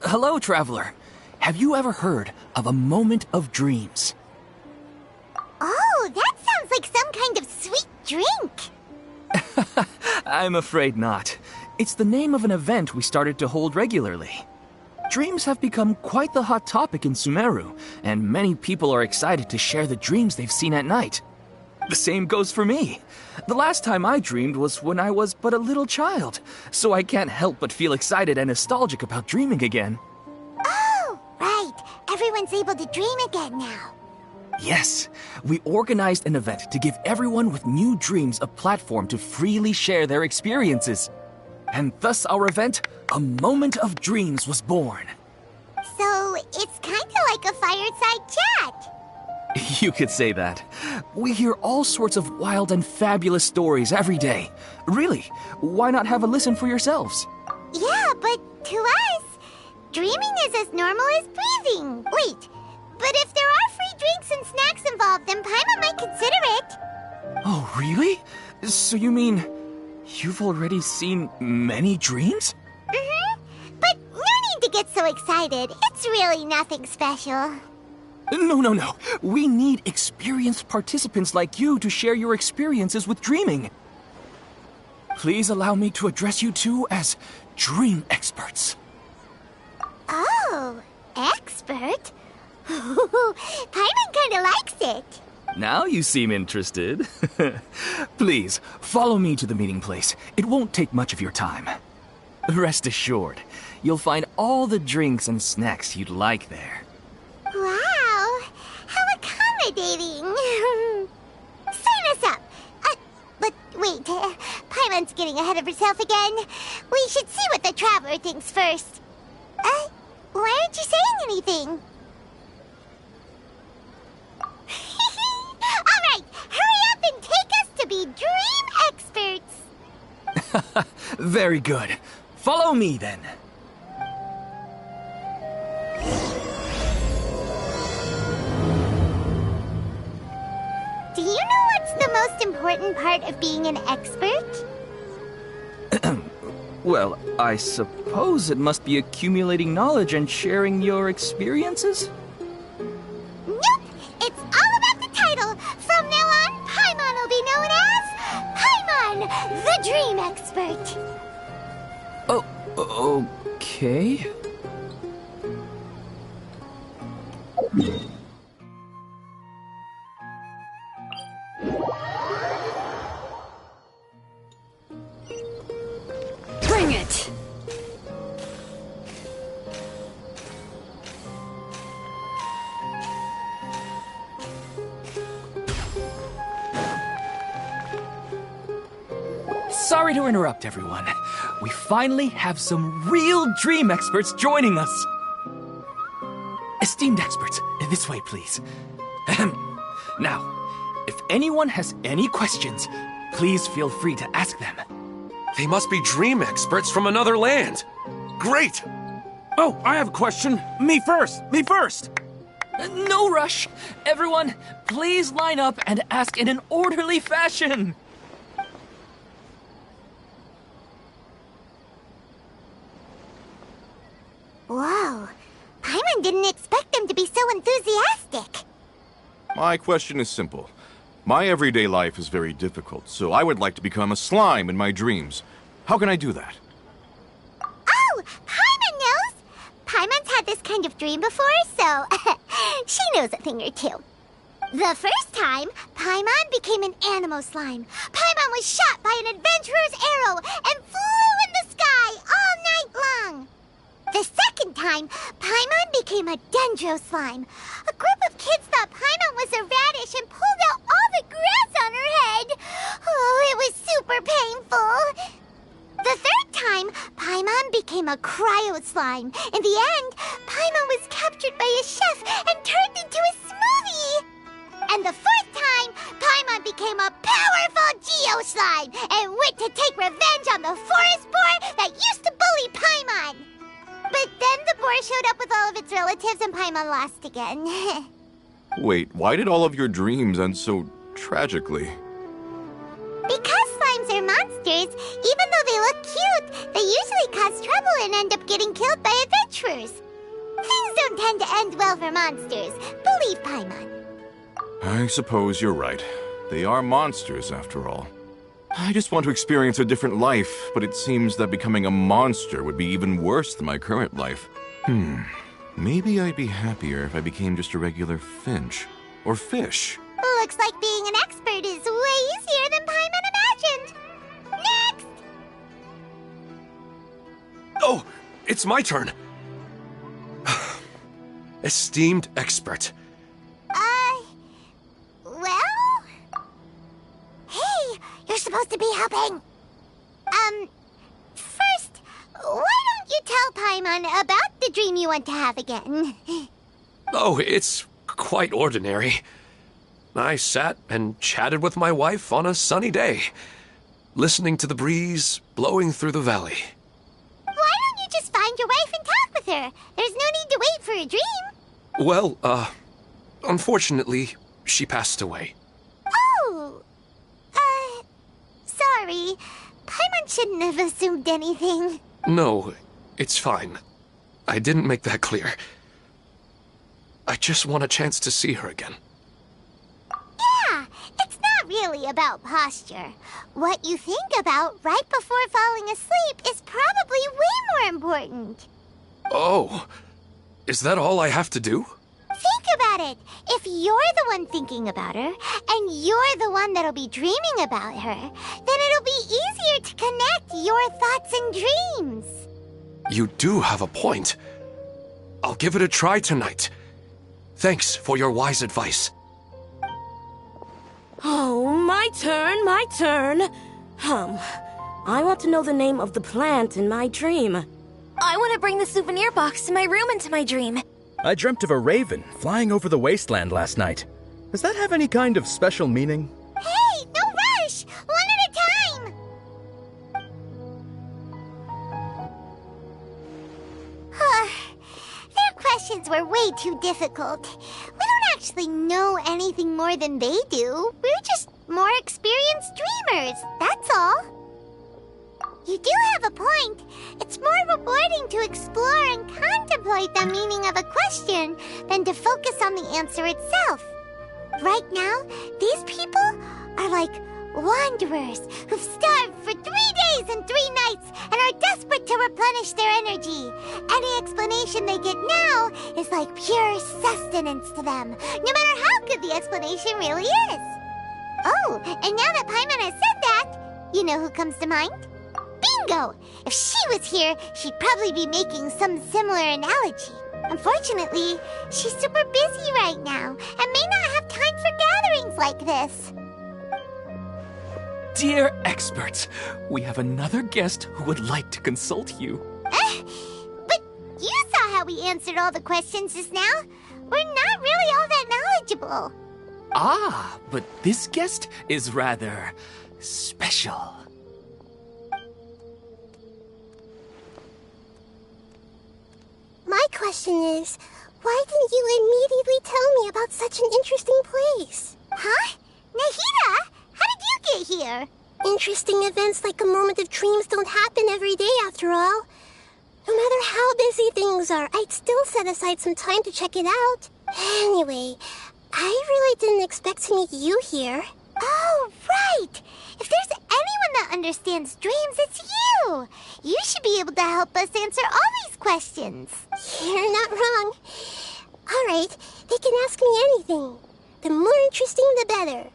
Hello, traveler. Have you ever heard of a moment of dreams? Oh, that sounds like some kind of sweet drink. I'm afraid not. It's the name of an event we started to hold regularly. Dreams have become quite the hot topic in Sumeru, and many people are excited to share the dreams they've seen at night. The same goes for me. The last time I dreamed was when I was but a little child, so I can't help but feel excited and nostalgic about dreaming again. Oh, right. Everyone's able to dream again now. Yes, we organized an event to give everyone with new dreams a platform to freely share their experiences. And thus our event, A Moment of Dreams, was born. So, it's kind of like a fireside chat. You could say that. We hear all sorts of wild and fabulous stories every day. Really, why not have a listen for yourselves? Yeah, but to us, dreaming is as normal as breathing. Wait, but if there are free drinks and snacks involved, then Paimon might consider it. Oh, really? So you mean you've already seen many dreams? Mm-hmm. But no need to get so excited. It's really nothing special. No. We need experienced participants like you to share your experiences with dreaming. Please allow me to address you two as dream experts. Oh, expert? Paimon kinda likes it. Now you seem interested. Please, follow me to the meeting place. It won't take much of your time. Rest assured, you'll find all the drinks and snacks you'd like there. Wow, how accommodating. Sign us up. But wait, Paimon's getting ahead of herself again. We should see what the traveler thinks first. Why aren't you saying anything? All right, hurry up and take us to be dream experts. Very good. Follow me then. Do you know what's the most important part of being an expert? Well, I suppose it must be accumulating knowledge and sharing your experiences? Nope! It's all about the title! From now on, Paimon will be known as Paimon, the Dream Expert! Oh, okay. Bring it! Sorry to interrupt, everyone. We finally have some real dream experts joining us. Esteemed experts, this way, please. Now, if anyone has any questions, please feel free to ask them. They must be dream experts from another land. Great! Oh, I have a question. Me first! No rush. Everyone, please line up and ask in an orderly fashion. Whoa, Paimon didn't expect them to be so enthusiastic. My question is simple. My everyday life is very difficult, so I would like to become a slime in my dreams. How can I do that? Oh, Paimon knows! Paimon's had this kind of dream before, so she knows a thing or two. The first time, Paimon became an animal slime. Paimon was shot by an adventurer's arrow and flew in the sky all night long. The second time, Paimon became a Dendro slime. A group of kids thought Paimon was a radish and pulled out all the grass on her head. Oh, it was super painful. The third time, Paimon became a cryo slime. In the end, Paimon was captured by a chef and turned into a smoothie. And the fourth time, Paimon became a powerful Geo slime and went to take revenge on the forest boar that used to bully Paimon. But then the boar showed up with all of its relatives and Paimon lost again. Wait, why did all of your dreams end so tragically? Because slimes are monsters, even though they look cute, they usually cause trouble and end up getting killed by adventurers. Things don't tend to end well for monsters. Believe Paimon. I suppose you're right. They are monsters, after all. I just want to experience a different life, but it seems that becoming a monster would be even worse than my current life. Maybe I'd be happier if I became just a regular finch. Or fish. Looks like being an expert is way easier than Paimon imagined. Next! Oh, it's my turn. Esteemed expert. Well? Hey, you're supposed to be helping. First, why don't you tell Paimon about the dream you want to have again? Oh, it's quite ordinary. I sat and chatted with my wife on a sunny day, listening to the breeze blowing through the valley. Why don't you just find your wife and talk with her? There's no need to wait for a dream. Well, unfortunately, she passed away. Oh, sorry. Paimon shouldn't have assumed anything. No, it's fine. I didn't make that clear. I just want a chance to see her again. Yeah, it's not really about posture. What you think about right before falling asleep is probably way more important. Oh, is that all I have to do? Think about it. If you're the one thinking about her, and you're the one that'll be dreaming about her, then it'll be easier to connect your thoughts and dreams. You do have a point. I'll give it a try tonight. Thanks for your wise advice. Oh, my turn. I want to know the name of the plant in my dream. I want to bring the souvenir box to my room into my dream. I dreamt of a raven flying over the wasteland last night. Does that have any kind of special meaning? Hey, no rush! One at a time! Their questions were way too difficult. We don't actually know anything more than they do. We're just more experienced dreamers, that's all. You do have a point. It's more rewarding to explore and contemplate the meaning of a question than to focus on the answer itself. Right now, these people are like wanderers who've starved for 3 days and 3 nights and are desperate to replenish their energy. Any explanation they get now is like pure sustenance to them, no matter how good the explanation really is. Oh, and now that Paimon has said that, you know who comes to mind? Bingo! If she was here, she'd probably be making some similar analogy. Unfortunately, she's super busy right now and may not have time for gatherings like this. Dear experts, we have another guest who would like to consult you. But you saw how we answered all the questions just now. We're not really all that knowledgeable. Ah, but this guest is rather special. My question is, why didn't you immediately tell me about such an interesting place? Huh? Nahida, how did you get here? Interesting events like a moment of dreams don't happen every day after all. No matter how busy things are, I'd still set aside some time to check it out. Anyway, I really didn't expect to meet you here. Oh, right! If there's anyone that understands dreams, it's you! You should be able to help us answer all these questions. You're not wrong. All right, they can ask me anything. The more interesting, the better.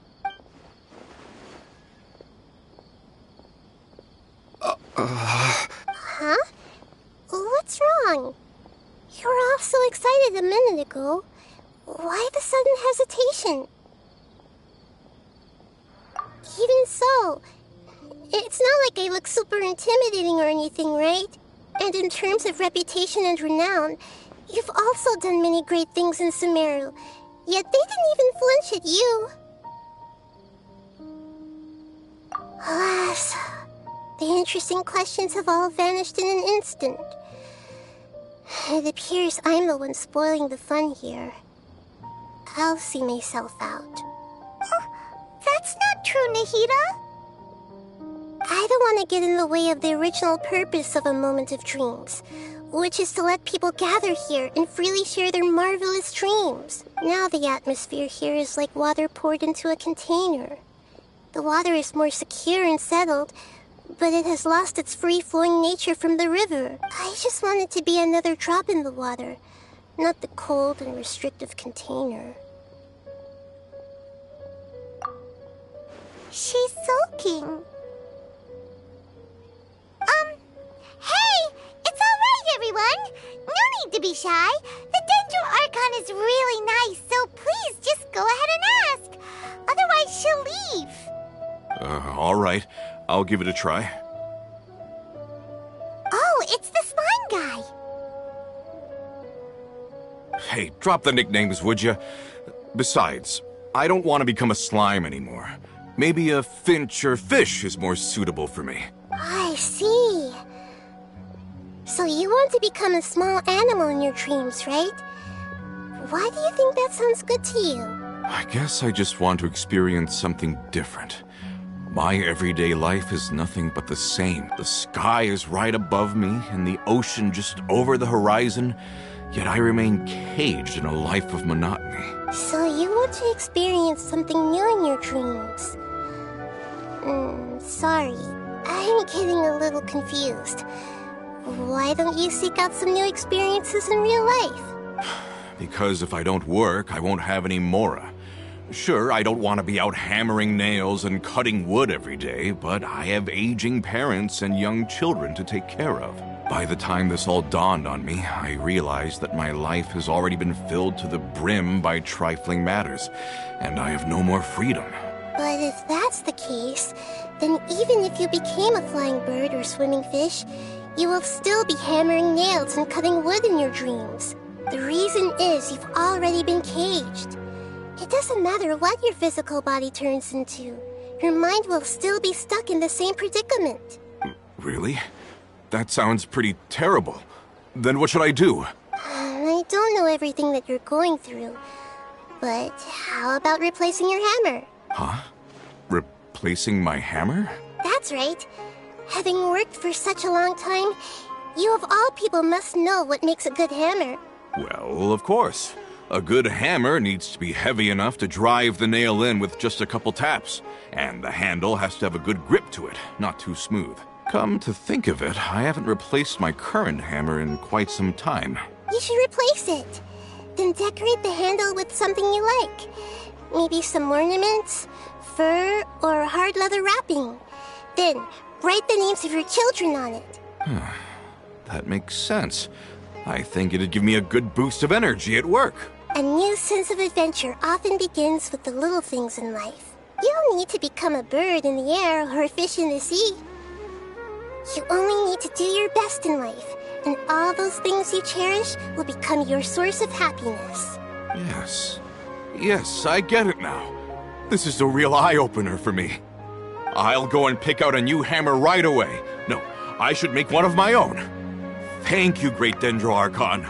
Huh? What's wrong? You were all so excited a minute ago. Why the sudden hesitation? Even so, it's not like I look super intimidating or anything, right? And in terms of reputation and renown, you've also done many great things in Sumeru, yet they didn't even flinch at you. Alas, the interesting questions have all vanished in an instant. It appears I'm the one spoiling the fun here. I'll see myself out. That's not true, Nahida. I I don't want to get in the way of the original purpose of a moment of dreams, which is to let people gather here and freely share their marvelous dreams. Now the atmosphere here is like water poured into a container. The water is more secure and settled, but it has lost its free-flowing nature from the river. I just want it to be another drop in the water, not the cold and restrictive container. She's sulking. Hey! It's alright, everyone! No need to be shy. The Dendro Archon is really nice, so please just go ahead and ask. Otherwise, she'll leave. All right. I'll give it a try. Oh, it's the slime guy. Hey, drop the nicknames, would you? Besides, I don't want to become a slime anymore. Maybe a finch or fish is more suitable for me. I see. So you want to become a small animal in your dreams, right? Why do you think that sounds good to you? I guess I just want to experience something different. My everyday life is nothing but the same. The sky is right above me, and the ocean just over the horizon, yet I remain caged in a life of monotony. So you want to experience something new in your dreams? Sorry. I'm getting a little confused. Why don't you seek out some new experiences in real life? Because if I don't work, I won't have any mora. Sure, I don't want to be out hammering nails and cutting wood every day, but I have aging parents and young children to take care of. By the time this all dawned on me, I realized that my life has already been filled to the brim by trifling matters, and I have no more freedom. But if that's the case, then even if you became a flying bird or swimming fish, you will still be hammering nails and cutting wood in your dreams. The reason is you've already been caged. It doesn't matter what your physical body turns into. Your mind will still be stuck in the same predicament. Really? That sounds pretty terrible. Then what should I do? I don't know everything that you're going through, but how about replacing your hammer? Huh? Replacing my hammer? That's right. Having worked for such a long time, you of all people must know what makes a good hammer. Well, of course. A good hammer needs to be heavy enough to drive the nail in with just a couple taps, and the handle has to have a good grip to it, not too smooth. Come to think of it, I haven't replaced my current hammer in quite some time. You should replace it. Then decorate the handle with something you like. Maybe some ornaments, fur, or hard leather wrapping. Then, write the names of your children on it. That makes sense. I think it'd give me a good boost of energy at work. A new sense of adventure often begins with the little things in life. You don't need to become a bird in the air or a fish in the sea. You only need to do your best in life, and all those things you cherish will become your source of happiness. Yes, I get it now. This is a real eye-opener for me. I'll go and pick out a new hammer right away. No, I should make one of my own. Thank you, great Dendro Archon.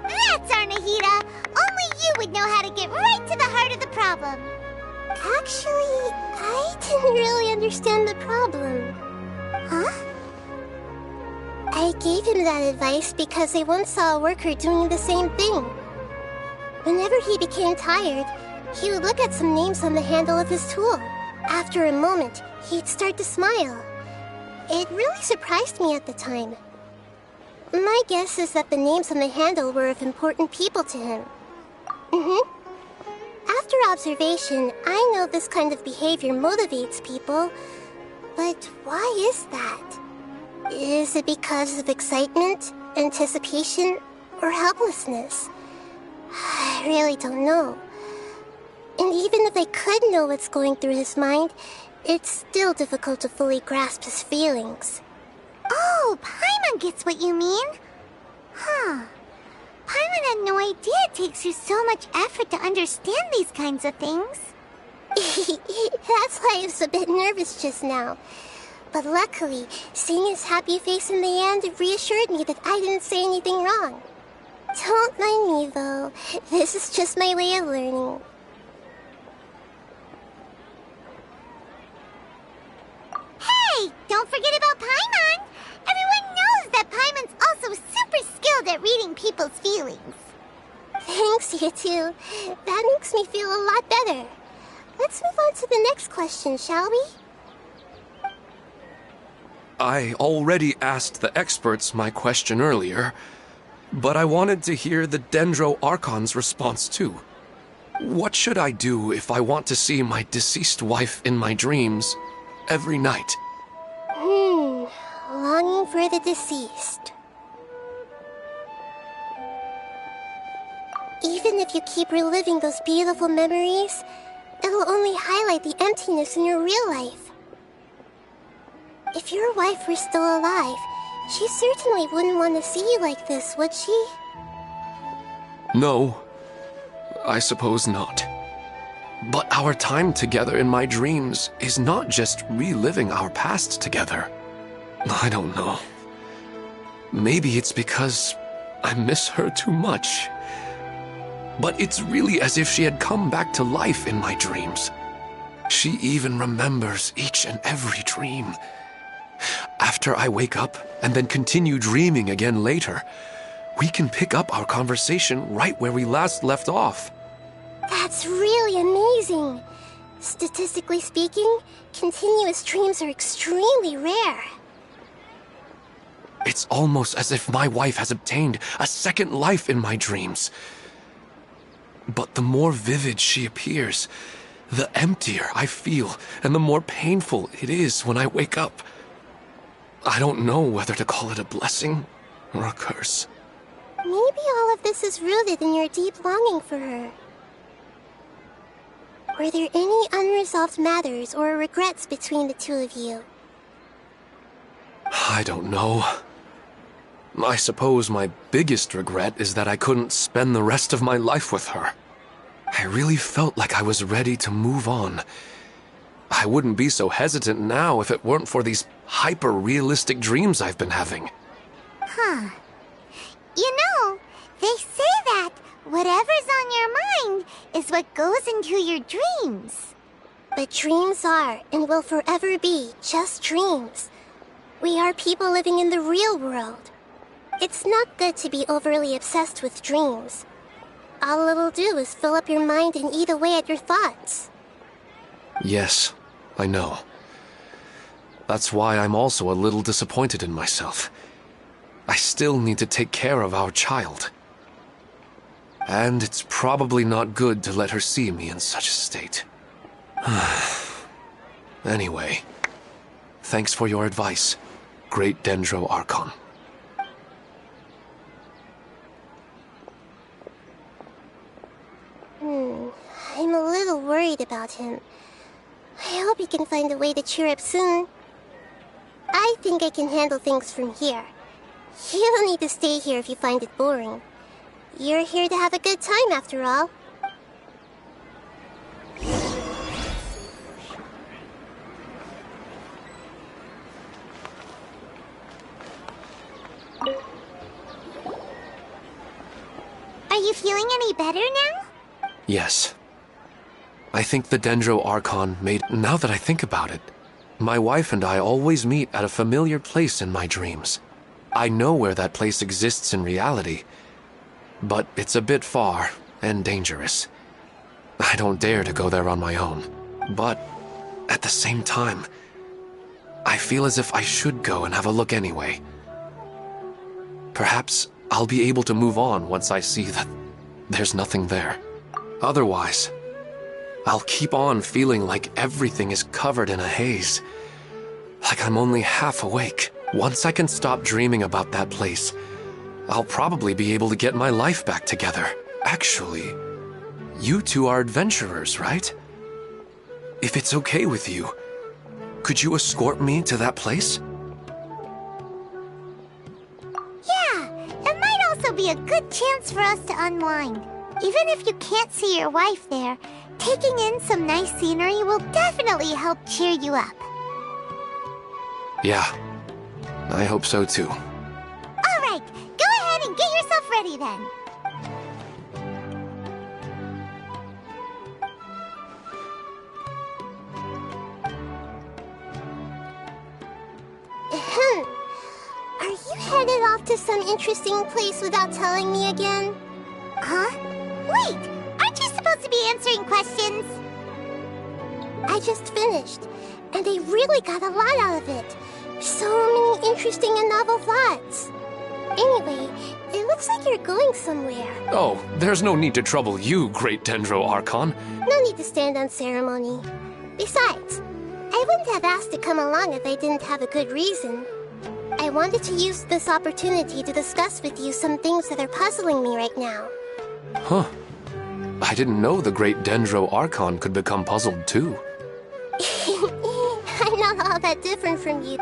That's our Nahida. Only you would know how to get right to the heart of the problem. Actually, I didn't really understand the problem. Huh? I gave him that advice because I once saw a worker doing the same thing. Whenever he became tired, he would look at some names on the handle of his tool. After a moment, he'd start to smile. It really surprised me at the time. My guess is that the names on the handle were of important people to him. After observation, I know this kind of behavior motivates people. But why is that? Is it because of excitement, anticipation, or helplessness? I really don't know. And even if I could know what's going through his mind, it's still difficult to fully grasp his feelings. Oh, Paimon gets what you mean. Huh. Paimon had no idea it takes you so much effort to understand these kinds of things. That's why I was a bit nervous just now. But luckily, seeing his happy face in the end reassured me that I didn't say anything wrong. Don't mind me, though. This is just my way of learning. don't forget about Paimon! Everyone knows that Paimon's also super skilled at reading people's feelings. Thanks, you two. That makes me feel a lot better. Let's move on to the next question, shall we? I already asked the experts my question earlier, but I wanted to hear the Dendro Archon's response too. What should I do if I want to see my deceased wife in my dreams every night? Longing for the deceased. Even if you keep reliving those beautiful memories, it'll only highlight the emptiness in your real life. If your wife were still alive, she certainly wouldn't want to see you like this, would she? No, I suppose not. But our time together in my dreams is not just reliving our past together. I don't know. Maybe it's because I miss her too much. But it's really as if she had come back to life in my dreams. She even remembers each and every dream. After I wake up and then continue dreaming again later, we can pick up our conversation right where we last left off. That's really amazing. Statistically speaking, continuous dreams are extremely rare. It's almost as if my wife has obtained a second life in my dreams. But the more vivid she appears, the emptier I feel, and the more painful it is when I wake up. I don't know whether to call it a blessing or a curse. Maybe all of this is rooted in your deep longing for her. Were there any unresolved matters or regrets between the two of you? I don't know. I suppose my biggest regret is that I couldn't spend the rest of my life with her. I really felt like I was ready to move on. I wouldn't be so hesitant now if it weren't for these hyper-realistic dreams I've been having. Huh. You know, they say that whatever's on your mind is what goes into your dreams. But dreams are, and will forever be, just dreams. We are people living in the real world. It's not good to be overly obsessed with dreams. All it'll do is fill up your mind and eat away at your thoughts. Yes, I know. That's why I'm also a little disappointed in myself. I still need to take care of our child. And it's probably not good to let her see me in such a state. Anyway, thanks for your advice, Great Dendro Archon. I'm a little worried about him. I hope he can find a way to cheer up soon. I think I can handle things from here. You don't need to stay here if you find it boring. You're here to have a good time, after all. Are you feeling any better now? Yes. I think the Dendro Archon made... Now that I think about it, my wife and I always meet at a familiar place in my dreams. I know where that place exists in reality, but it's a bit far and dangerous. I don't dare to go there on my own. But at the same time, I feel as if I should go and have a look anyway. Perhaps I'll be able to move on once I see that there's nothing there. Otherwise, I'll keep on feeling like everything is covered in a haze. Like I'm only half awake. Once I can stop dreaming about that place, I'll probably be able to get my life back together. Actually, you two are adventurers, right? If it's okay with you, could you escort me to that place? Yeah, it might also be a good chance for us to unwind. Even if you can't see your wife there, taking in some nice scenery will definitely help cheer you up. Yeah, I hope so too. All right, go ahead and get yourself ready then. to some interesting place without telling me again? Huh? Wait! Aren't you supposed to be answering questions? I just finished, and I really got a lot out of it. So many interesting and novel thoughts. Anyway, it looks like you're going somewhere. Oh, there's no need to trouble you, great Dendro Archon. No need to stand on ceremony. Besides, I wouldn't have asked to come along if I didn't have a good reason. I wanted to use this opportunity to discuss with you some things that are puzzling me right now. Huh. I didn't know the great Dendro Archon could become puzzled too. I'm not all that different from you.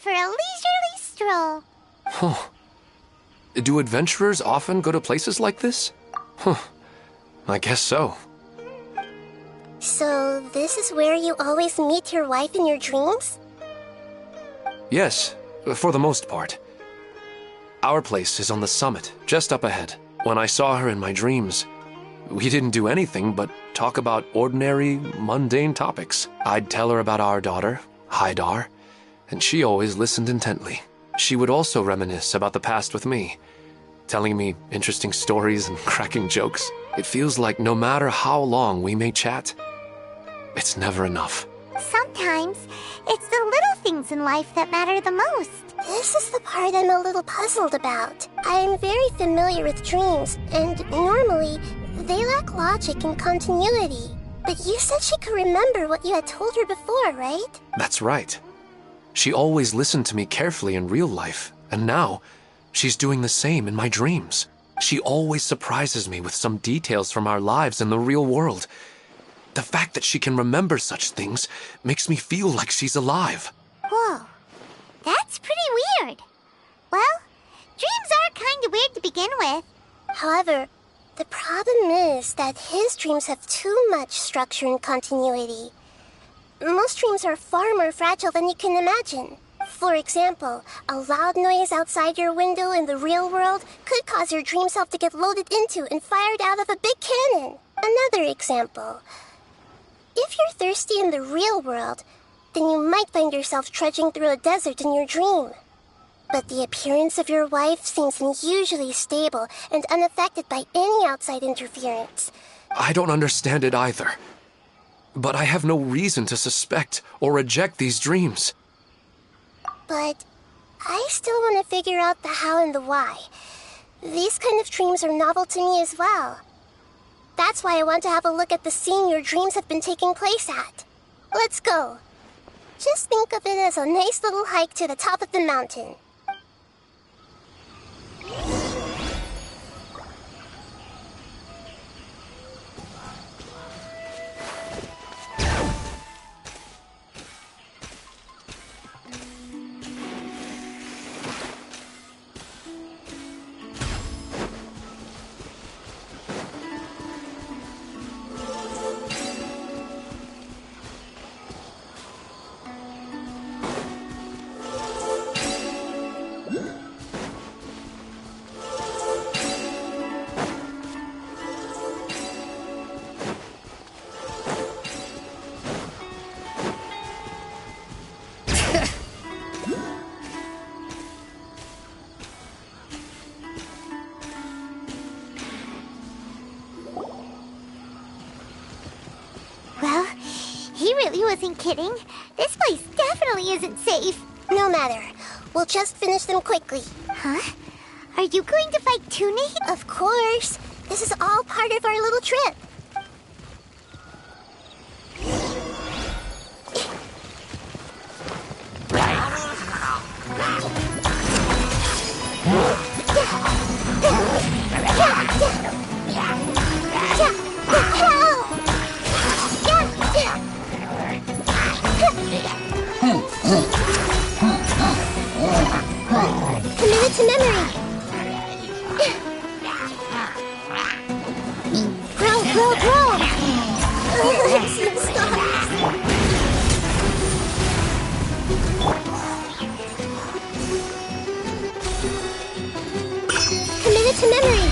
For a leisurely stroll. Huh. Do adventurers often go to places like this? Huh. I guess so. So, this is where you always meet your wife in your dreams? Yes, for the most part. Our place is on the summit, just up ahead. When I saw her in my dreams, we didn't do anything but talk about ordinary, mundane topics. I'd tell her about our daughter, Haidar, and she always listened intently. She would also reminisce about the past with me, telling me interesting stories and cracking jokes. It feels like no matter how long we may chat, it's never enough. Sometimes, it's the little things in life that matter the most. This is the part I'm a little puzzled about. I'm very familiar with dreams, and normally, they lack logic and continuity. But you said she could remember what you had told her before, right? That's right. She always listened to me carefully in real life, and now, she's doing the same in my dreams. She always surprises me with some details from our lives in the real world. The fact that she can remember such things makes me feel like she's alive. Whoa, that's pretty weird. Well, dreams are kind of weird to begin with. However, the problem is that his dreams have too much structure and continuity. Most dreams are far more fragile than you can imagine. For example, a loud noise outside your window in the real world could cause your dream self to get loaded into and fired out of a big cannon. Another example. If you're thirsty in the real world, then you might find yourself trudging through a desert in your dream. But the appearance of your wife seems unusually stable and unaffected by any outside interference. I don't understand it either. But I have no reason to suspect or reject these dreams. But I still want to figure out the how and the why. These kind of dreams are novel to me as well. That's why I want to have a look at the scene your dreams have been taking place at. Let's go. Just think of it as a nice little hike to the top of the mountain. Well, he really wasn't kidding. This place definitely isn't safe. No matter. We'll just finish them quickly. Huh? Are you going to fight too, Nahida? Of course. This is all part of our little trip. Committed to memory. Grow. Committed to memory.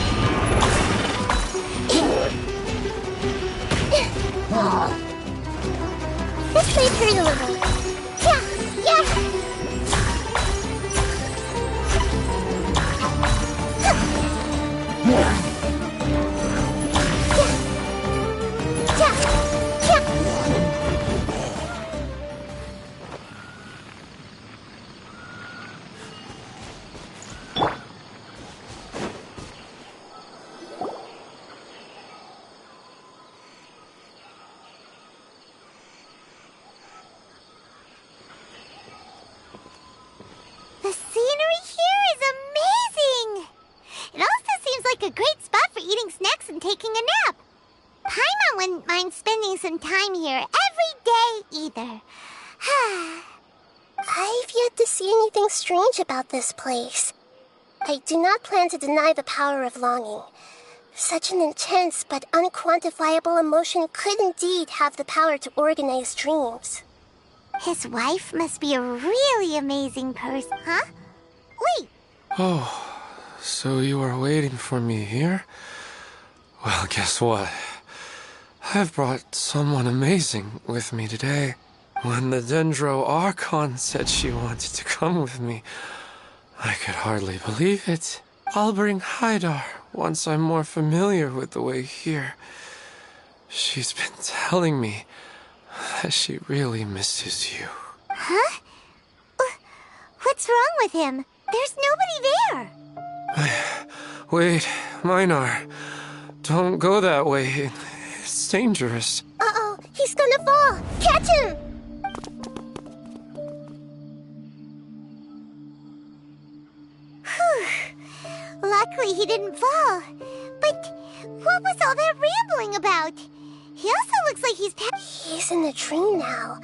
This may hurt a little. Yeah. The scenery here is amazing! It also seems like a great spot for eating snacks and taking a nap. Paimon wouldn't mind spending some time here every day either. I've yet to see anything strange about this place. I do not plan to deny the power of longing. Such an intense but unquantifiable emotion could indeed have the power to organize dreams. His wife must be a really amazing person, huh? Wait! Oh, so you are waiting for me here? Well, guess what? I've brought someone amazing with me today. When the Dendro Archon said she wanted to come with me, I could hardly believe it. I'll bring Haidar once I'm more familiar with the way here. She's been telling me that she really misses you. Huh? What's wrong with him? There's nobody there. Wait, Minar. Don't go that way. It's dangerous. Uh-oh, he's gonna fall! Catch him! Luckily he didn't fall. But what was all that rambling about? He also looks like He's in a dream now.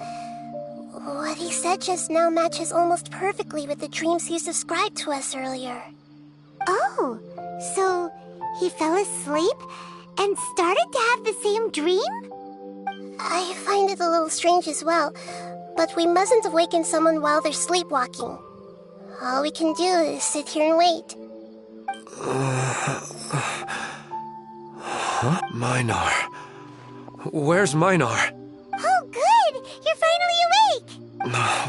What he said just now matches almost perfectly with the dreams he's described to us earlier. Oh, so he fell asleep and started to have the same dream? I find it a little strange as well, but we mustn't awaken someone while they're sleepwalking. All we can do is sit here and wait. Huh? Minar. Where's Minar? Oh, good! You're finally awake!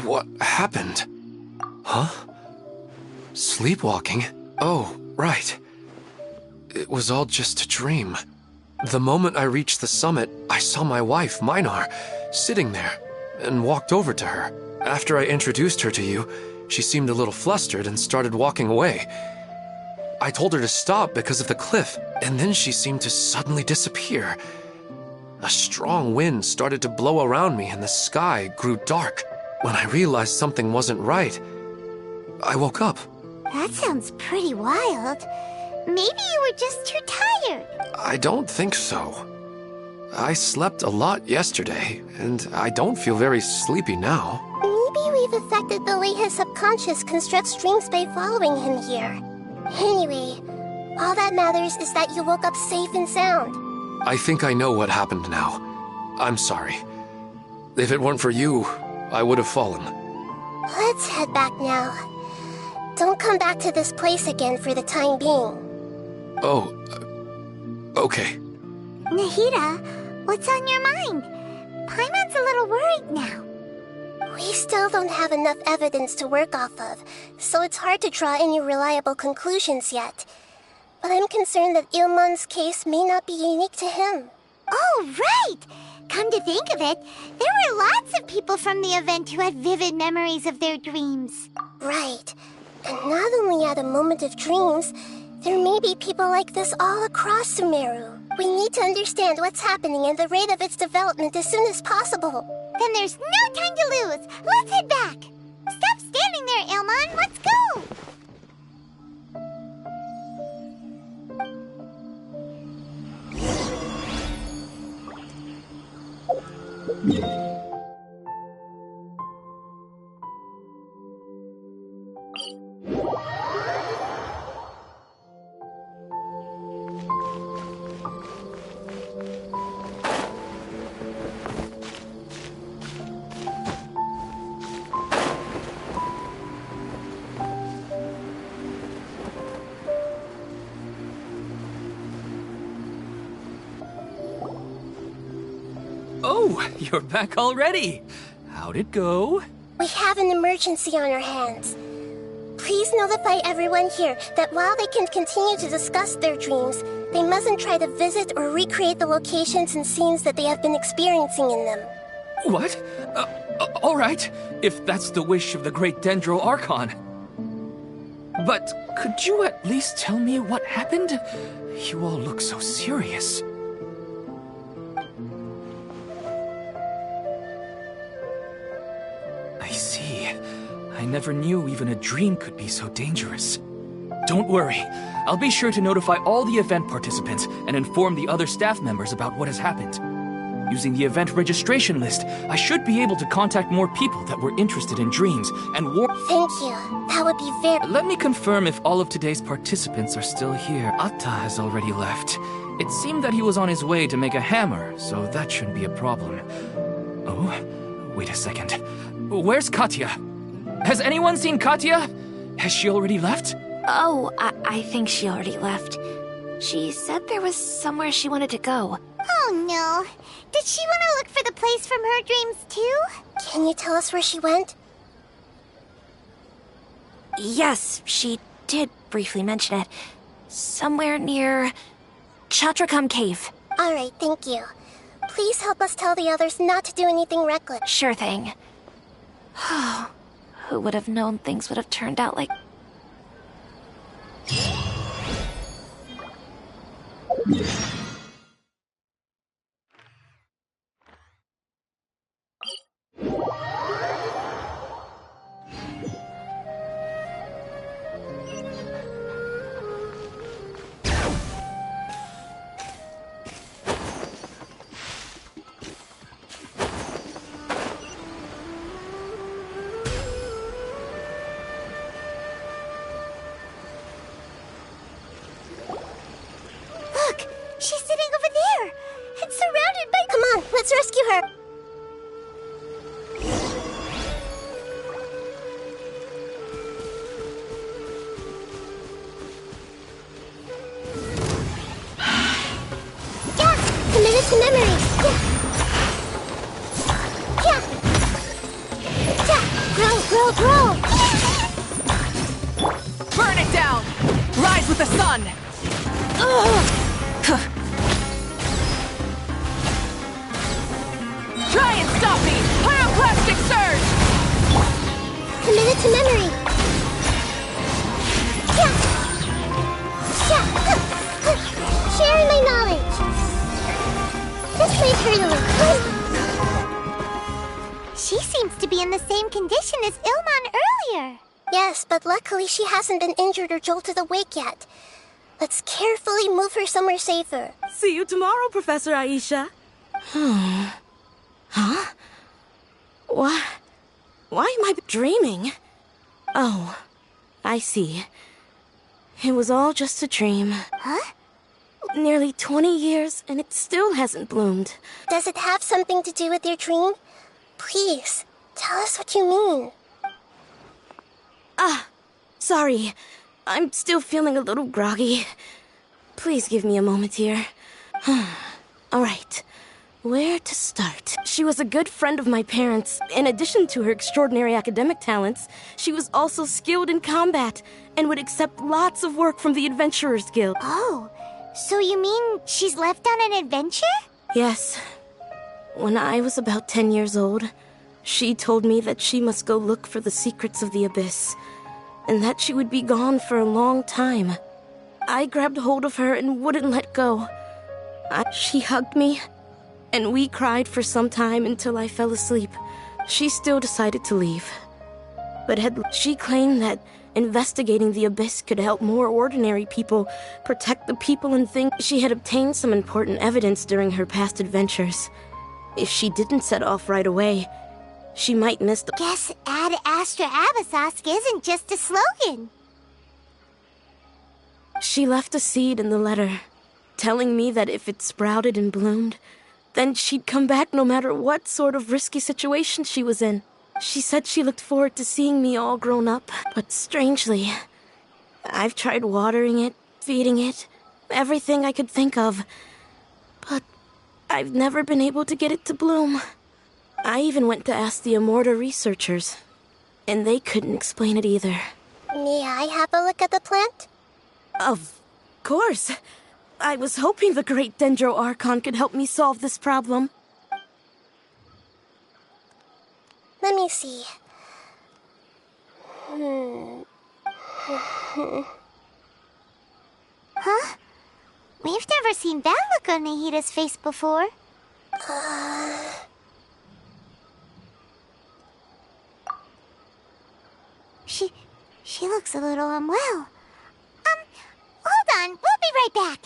What happened? Huh? Sleepwalking? Oh, right. It was all just a dream. The moment I reached the summit, I saw my wife, Minar, sitting there, and walked over to her. After I introduced her to you, she seemed a little flustered and started walking away. I told her to stop because of the cliff, and then she seemed to suddenly disappear. A strong wind started to blow around me and the sky grew dark. When I realized something wasn't right, I woke up. That sounds pretty wild. Maybe you were just too tired. I don't think so. I slept a lot yesterday, and I don't feel very sleepy now. Maybe we've affected the way his subconscious constructs dreams by following him here. Anyway, all that matters is that you woke up safe and sound. I think I know what happened now. I'm sorry. If it weren't for you, I would have fallen. Let's head back now. Don't come back to this place again for the time being. Oh, okay. Nahida, what's on your mind? Paimon's a little worried now. We still don't have enough evidence to work off of, so it's hard to draw any reliable conclusions yet. But I'm concerned that Ilmon's case may not be unique to him. Oh, right! Come to think of it, there were lots of people from the event who had vivid memories of their dreams. Right. And not only at a moment of dreams, There may be people like this all across Sumeru. We need to understand what's happening and the rate of its development as soon as possible. Then there's no time to lose. Let's head back. Stop standing there, Ilmon. Let's go. Oh, you're back already. How'd it go? We have an emergency on our hands. Please notify everyone here that while they can continue to discuss their dreams, they mustn't try to visit or recreate the locations and scenes that they have been experiencing in them. What? All right, if that's the wish of the great Dendro Archon. But could you at least tell me what happened? You all look so serious. I see. I never knew even a dream could be so dangerous. Don't worry. I'll be sure to notify all the event participants and inform the other staff members about what has happened. Using the event registration list, I should be able to contact more people that were interested in dreams and Thank you. That would be very... Let me confirm if all of today's participants are still here. Atta has already left. It seemed that he was on his way to make a hammer, so that shouldn't be a problem. Oh, wait a second. Where's Katya? Has anyone seen Katya? Has she already left? Oh, I think she already left. She said there was somewhere she wanted to go. Oh no. Did she want to look for the place from her dreams too? Can you tell us where she went? Yes, she did briefly mention it. Somewhere near Chatrakam Cave. Alright, thank you. Please help us tell the others not to do anything reckless. Sure thing. Who would have known things would have turned out like... She's sitting over there and surrounded by... Come on, let's rescue her. Yeah, commit it to memory. Yeah. Yeah. Grow. Burn it down! Rise with the sun! Try and stop me! Pyroclastic surge! Commit it to memory. Yeah. Sharing my knowledge. This may hurt a little. She seems to be in the same condition as Ilmon earlier. Yes, but luckily she hasn't been injured or jolted awake yet. Let's carefully move her somewhere safer. See you tomorrow, Professor Aisha. Huh? Why am I dreaming? Oh, I see. It was all just a dream. Huh? Nearly 20 years, and it still hasn't bloomed. Does it have something to do with your dream? Please, tell us what you mean. Sorry. I'm still feeling a little groggy. Please give me a moment here. Alright. Where to start? She was a good friend of my parents. In addition to her extraordinary academic talents, she was also skilled in combat and would accept lots of work from the Adventurers Guild. Oh, so you mean she's left on an adventure? Yes. When I was about 10 years old, she told me that she must go look for the secrets of the Abyss, and that she would be gone for a long time. I grabbed hold of her and wouldn't let go. She hugged me, and we cried for some time until I fell asleep. She still decided to leave. But she claimed that investigating the Abyss could help more ordinary people protect the people and things. She had obtained some important evidence during her past adventures. If she didn't set off right away, she might miss the— Guess Ad Astra Abyssosque isn't just a slogan. She left a seed in the letter, telling me that if it sprouted and bloomed, then she'd come back no matter what sort of risky situation she was in. She said she looked forward to seeing me all grown up, but strangely, I've tried watering it, feeding it, everything I could think of, but I've never been able to get it to bloom. I even went to ask the Immorta researchers, and they couldn't explain it either. May I have a look at the plant? Of course. I was hoping the great Dendro Archon could help me solve this problem. Let me see. Huh? We've never seen that look on Nahida's face before. She looks a little unwell. Hold on, we'll be right back.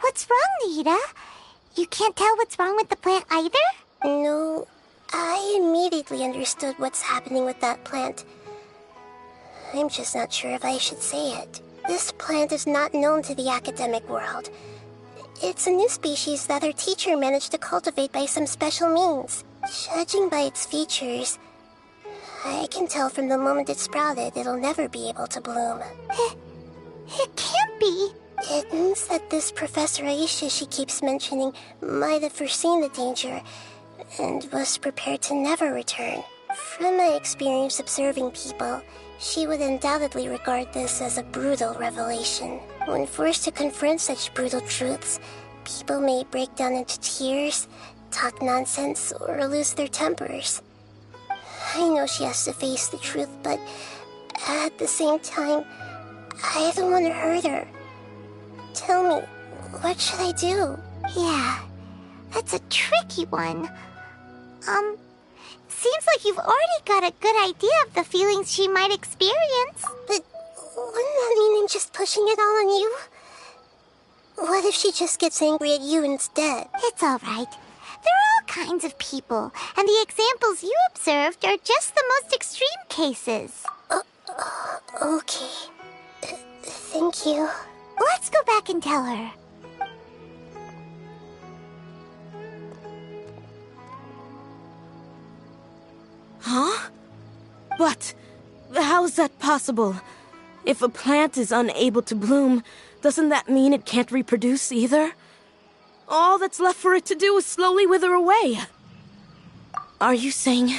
What's wrong, Nahida? You can't tell what's wrong with the plant either? No, I immediately understood what's happening with that plant. I'm just not sure if I should say it. This plant is not known to the academic world. It's a new species that our teacher managed to cultivate by some special means. Judging by its features, I can tell from the moment it sprouted it'll never be able to bloom. It can't be. It means that this Professor Aisha she keeps mentioning might have foreseen the danger and was prepared to never return. From my experience observing people, she would undoubtedly regard this as a brutal revelation. When forced to confront such brutal truths, people may break down into tears, talk nonsense, or lose their tempers. I know she has to face the truth, but at the same time, I don't want to hurt her. Tell me, what should I do? Yeah, that's a tricky one. Seems like you've already got a good idea of the feelings she might experience. But wouldn't that mean I'm just pushing it all on you? What if she just gets angry at you instead? It's all right. There are all kinds of people, and the examples you observed are just the most extreme cases. Okay. Thank you. Let's go back and tell her. Huh? But how's that possible? If a plant is unable to bloom, doesn't that mean it can't reproduce either? All that's left for it to do is slowly wither away. Are you saying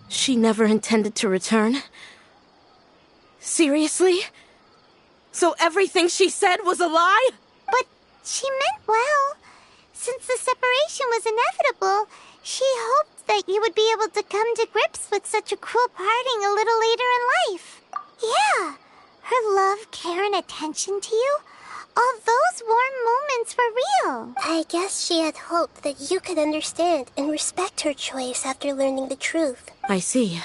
she never intended to return? Seriously? So everything she said was a lie? But she meant well. Since the separation was inevitable, she hoped that you would be able to come to grips with such a cruel parting a little later in life. Yeah, her love, care, and attention to you, all those warm moments were real. I guess she had hoped that you could understand and respect her choice after learning the truth. I see.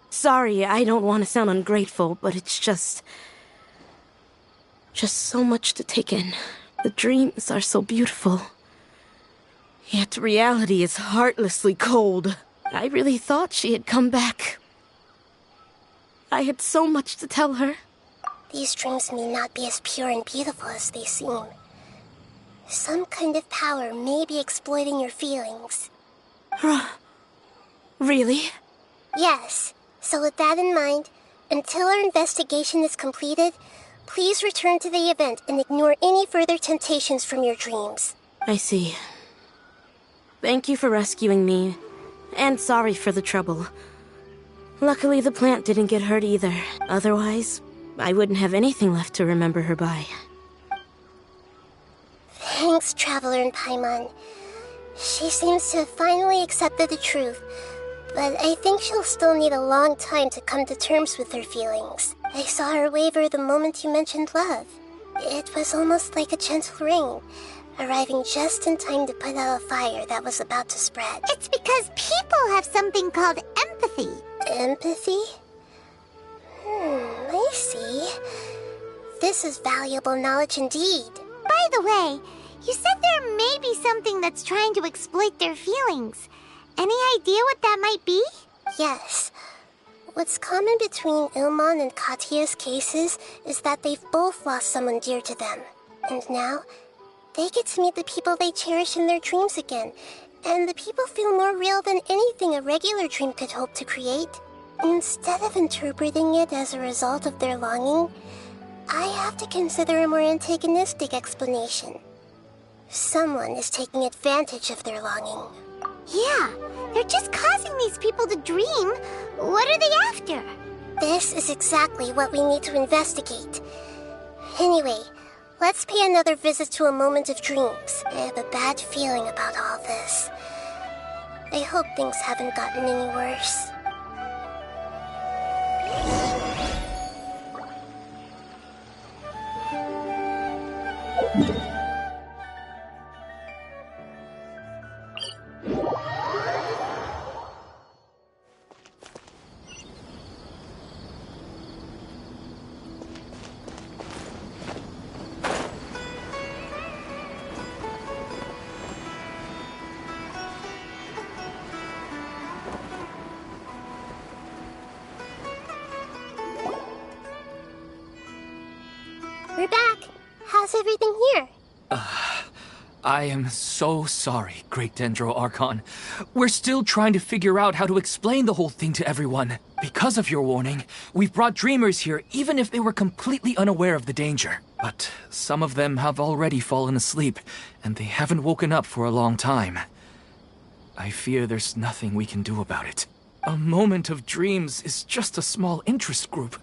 Sorry, I don't want to sound ungrateful, but it's just so much to take in. The dreams are so beautiful. Yet reality is heartlessly cold. I really thought she had come back. I had so much to tell her. These dreams may not be as pure and beautiful as they seem. Some kind of power may be exploiting your feelings. Really? Yes. So with that in mind, until our investigation is completed, please return to the event and ignore any further temptations from your dreams. I see. Thank you for rescuing me, and sorry for the trouble. Luckily, the plant didn't get hurt either. Otherwise, I wouldn't have anything left to remember her by. Thanks, Traveler and Paimon. She seems to have finally accepted the truth, but I think she'll still need a long time to come to terms with her feelings. I saw her waver the moment you mentioned love. It was almost like a gentle rain, arriving just in time to put out a fire that was about to spread. It's because people have something called empathy. Empathy? I see. This is valuable knowledge indeed. By the way, you said there may be something that's trying to exploit their feelings. Any idea what that might be? Yes. What's common between Ilmon and Katya's cases is that they've both lost someone dear to them. And now, they get to meet the people they cherish in their dreams again. And the people feel more real than anything a regular dream could hope to create. Instead of interpreting it as a result of their longing, I have to consider a more antagonistic explanation. Someone is taking advantage of their longing. Yeah, they're just causing these people to dream. What are they after? This is exactly what we need to investigate. Anyway, let's pay another visit to a moment of dreams. I have a bad feeling about all this. I hope things haven't gotten any worse. We're back. How's everything here? I am so sorry, Great Dendro Archon. We're still trying to figure out how to explain the whole thing to everyone. Because of your warning, we've brought dreamers here even if they were completely unaware of the danger. But some of them have already fallen asleep, and they haven't woken up for a long time. I fear there's nothing we can do about it. A moment of dreams is just a small interest group.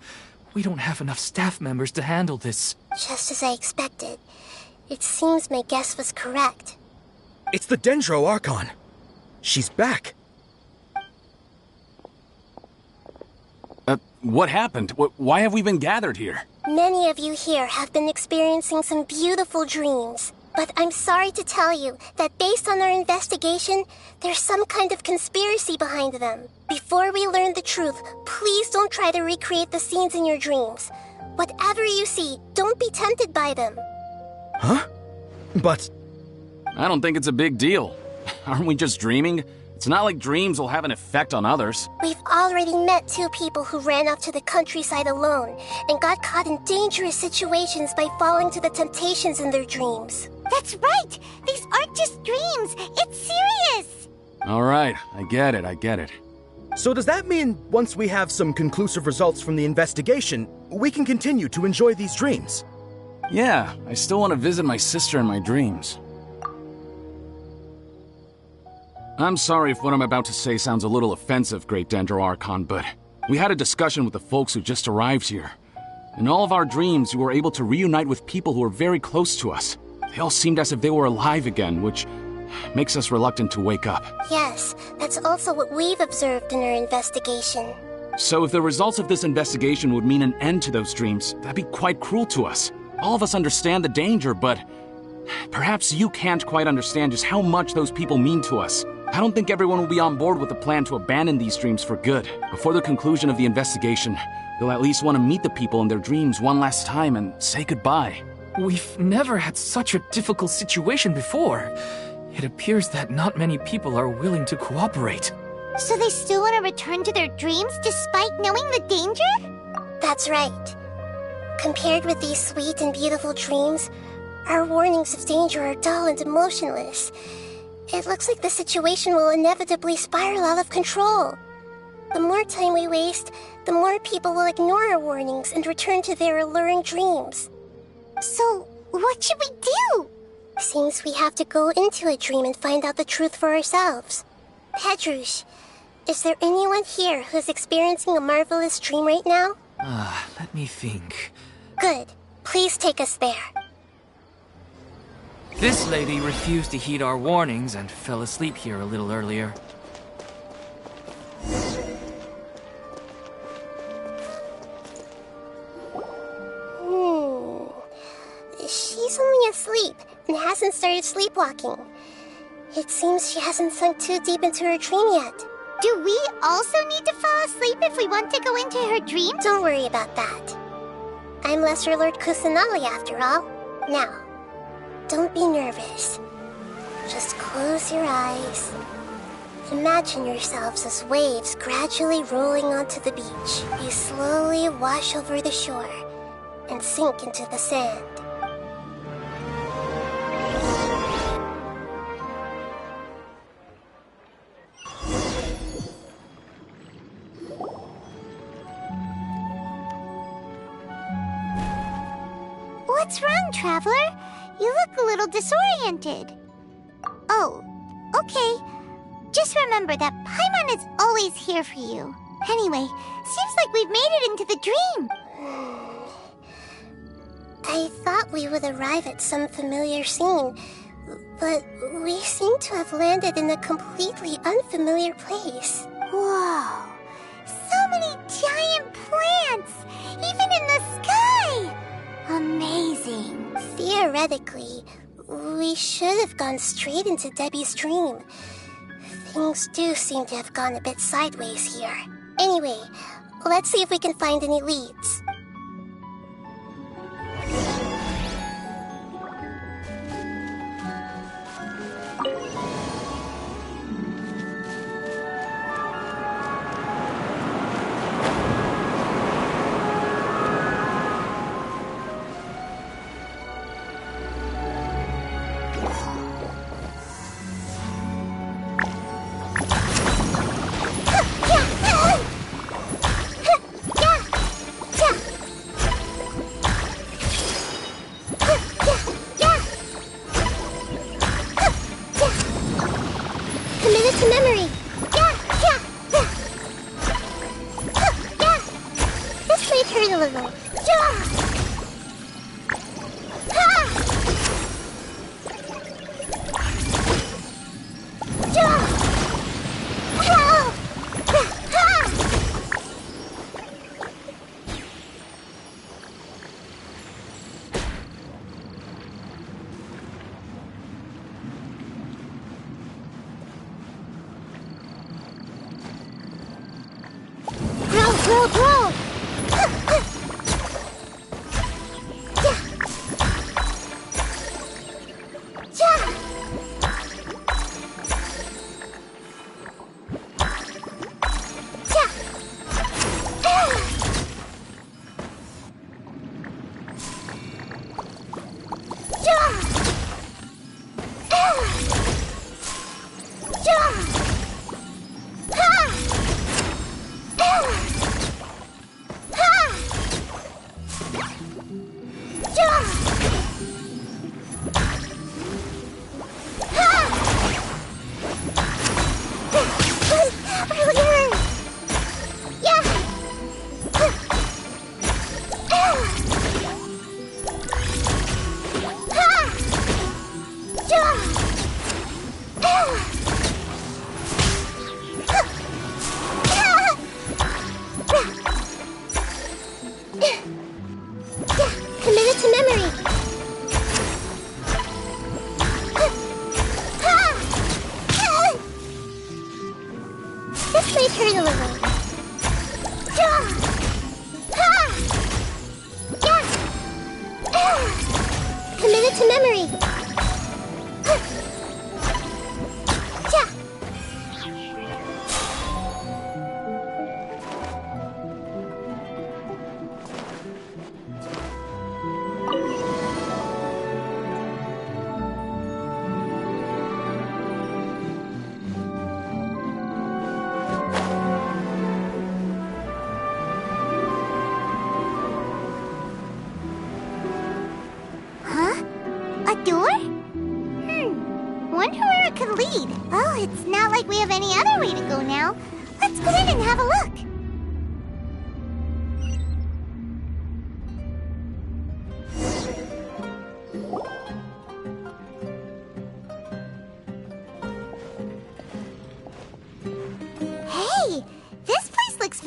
We don't have enough staff members to handle this. Just as I expected. It seems my guess was correct. It's the Dendro Archon. She's back. What happened? Why have we been gathered here? Many of you here have been experiencing some beautiful dreams. But I'm sorry to tell you that based on our investigation, there's some kind of conspiracy behind them. Before we learn the truth, please don't try to recreate the scenes in your dreams. Whatever you see, don't be tempted by them. Huh? But... I don't think it's a big deal. Aren't we just dreaming? It's not like dreams will have an effect on others. We've already met 2 people who ran off to the countryside alone and got caught in dangerous situations by falling to the temptations in their dreams. That's right! These aren't just dreams! It's serious! Alright, I get it. So does that mean once we have some conclusive results from the investigation, we can continue to enjoy these dreams? Yeah, I still want to visit my sister in my dreams. I'm sorry if what I'm about to say sounds a little offensive, Great Dendro Archon, but we had a discussion with the folks who just arrived here. In all of our dreams, we were able to reunite with people who were very close to us. They all seemed as if they were alive again, which makes us reluctant to wake up. Yes, that's also what we've observed in our investigation. So if the results of this investigation would mean an end to those dreams, that'd be quite cruel to us. All of us understand the danger, but perhaps you can't quite understand just how much those people mean to us. I don't think everyone will be on board with the plan to abandon these dreams for good. Before the conclusion of the investigation, they'll at least want to meet the people in their dreams one last time and say goodbye. We've never had such a difficult situation before. It appears that not many people are willing to cooperate. So they still want to return to their dreams despite knowing the danger? That's right. Compared with these sweet and beautiful dreams, our warnings of danger are dull and emotionless. It looks like the situation will inevitably spiral out of control. The more time we waste, the more people will ignore our warnings and return to their alluring dreams. So, what should we do? Seems we have to go into a dream and find out the truth for ourselves. Pedrouche, is there anyone here who's experiencing a marvelous dream right now? Let me think. Good. Please take us there. This lady refused to heed our warnings and fell asleep here a little earlier. She's only asleep and hasn't started sleepwalking. It seems she hasn't sunk too deep into her dream yet. Do we also need to fall asleep if we want to go into her dream? Don't worry about that. I'm Lesser Lord Kusanali after all. Now, don't be nervous. Just close your eyes. Imagine yourselves as waves gradually rolling onto the beach. You slowly wash over the shore and sink into the sand. What's wrong, Traveler? You look a little disoriented. Oh, okay. Just remember that Paimon is always here for you. Anyway, seems like we've made it into the dream. I thought we would arrive at some familiar scene, but we seem to have landed in a completely unfamiliar place. Whoa! So many giant plants! Even in the sky! Amazing. Theoretically, we should have gone straight into Debbie's dream. Things do seem to have gone a bit sideways here. Anyway, let's see if we can find any leads. Wonder where it could lead. Well, it's not like we have any other way to go now. Let's get in and have a look.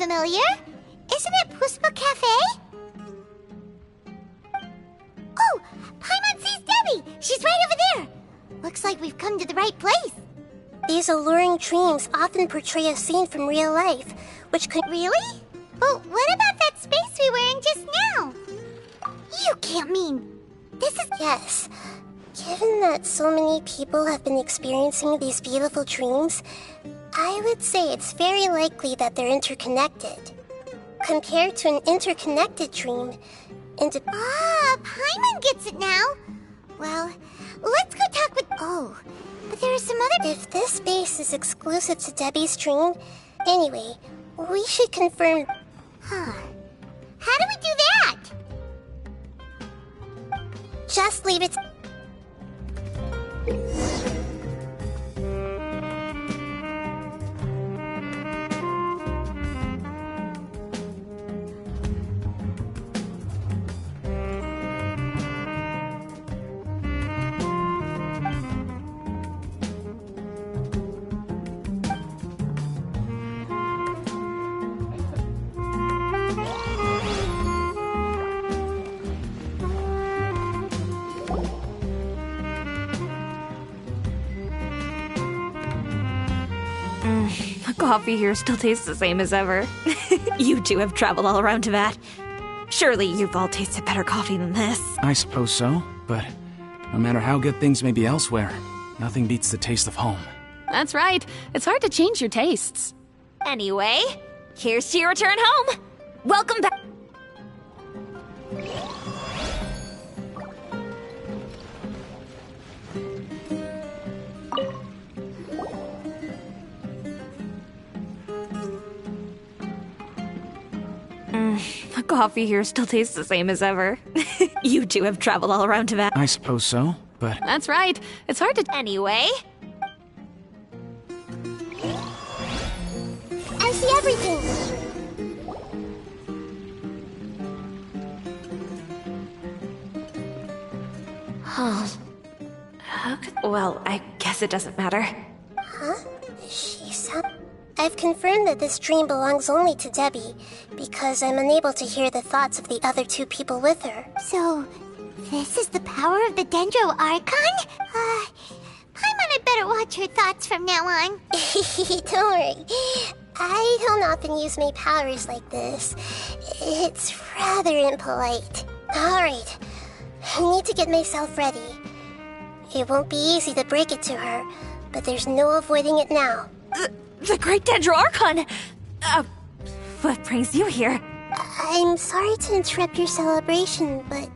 familiar. Isn't it Puspa Cafe? Oh, Paimon sees Debbie! She's right over there! Looks like we've come to the right place. These alluring dreams often portray a scene from real life, which could... Really? But what about that space we were in just now? You can't mean... This is... Yes. Given that so many people have been experiencing these beautiful dreams, I would say it's very likely that they're interconnected. Compared to an interconnected dream, Paimon gets it now. Well, let's go talk with... Oh, but there are some other... If this space is exclusive to Debbie's dream, anyway, we should confirm... Huh. How do we do that? Just leave it... Coffee here still tastes the same as ever. You two have traveled all around to that. Surely you've all tasted better coffee than this. I suppose so, but no matter how good things may be elsewhere, nothing beats the taste of home. That's right. It's hard to change your tastes. Anyway, here's to your return home. Welcome back. The coffee here still tastes the same as ever. You two have traveled all around to that. I suppose so, but... That's right. It's hard to... Anyway... I see everything! Huh. How could... Well, I guess it doesn't matter. Huh? I've confirmed that this dream belongs only to Debbie, because I'm unable to hear the thoughts of the other two people with her. So, this is the power of the Dendro Archon? Paimon had better watch her thoughts from now on. Don't worry. I don't often use my powers like this. It's rather impolite. Alright, I need to get myself ready. It won't be easy to break it to her, but there's no avoiding it now. The great Dendro Archon! What brings you here? I'm sorry to interrupt your celebration, but...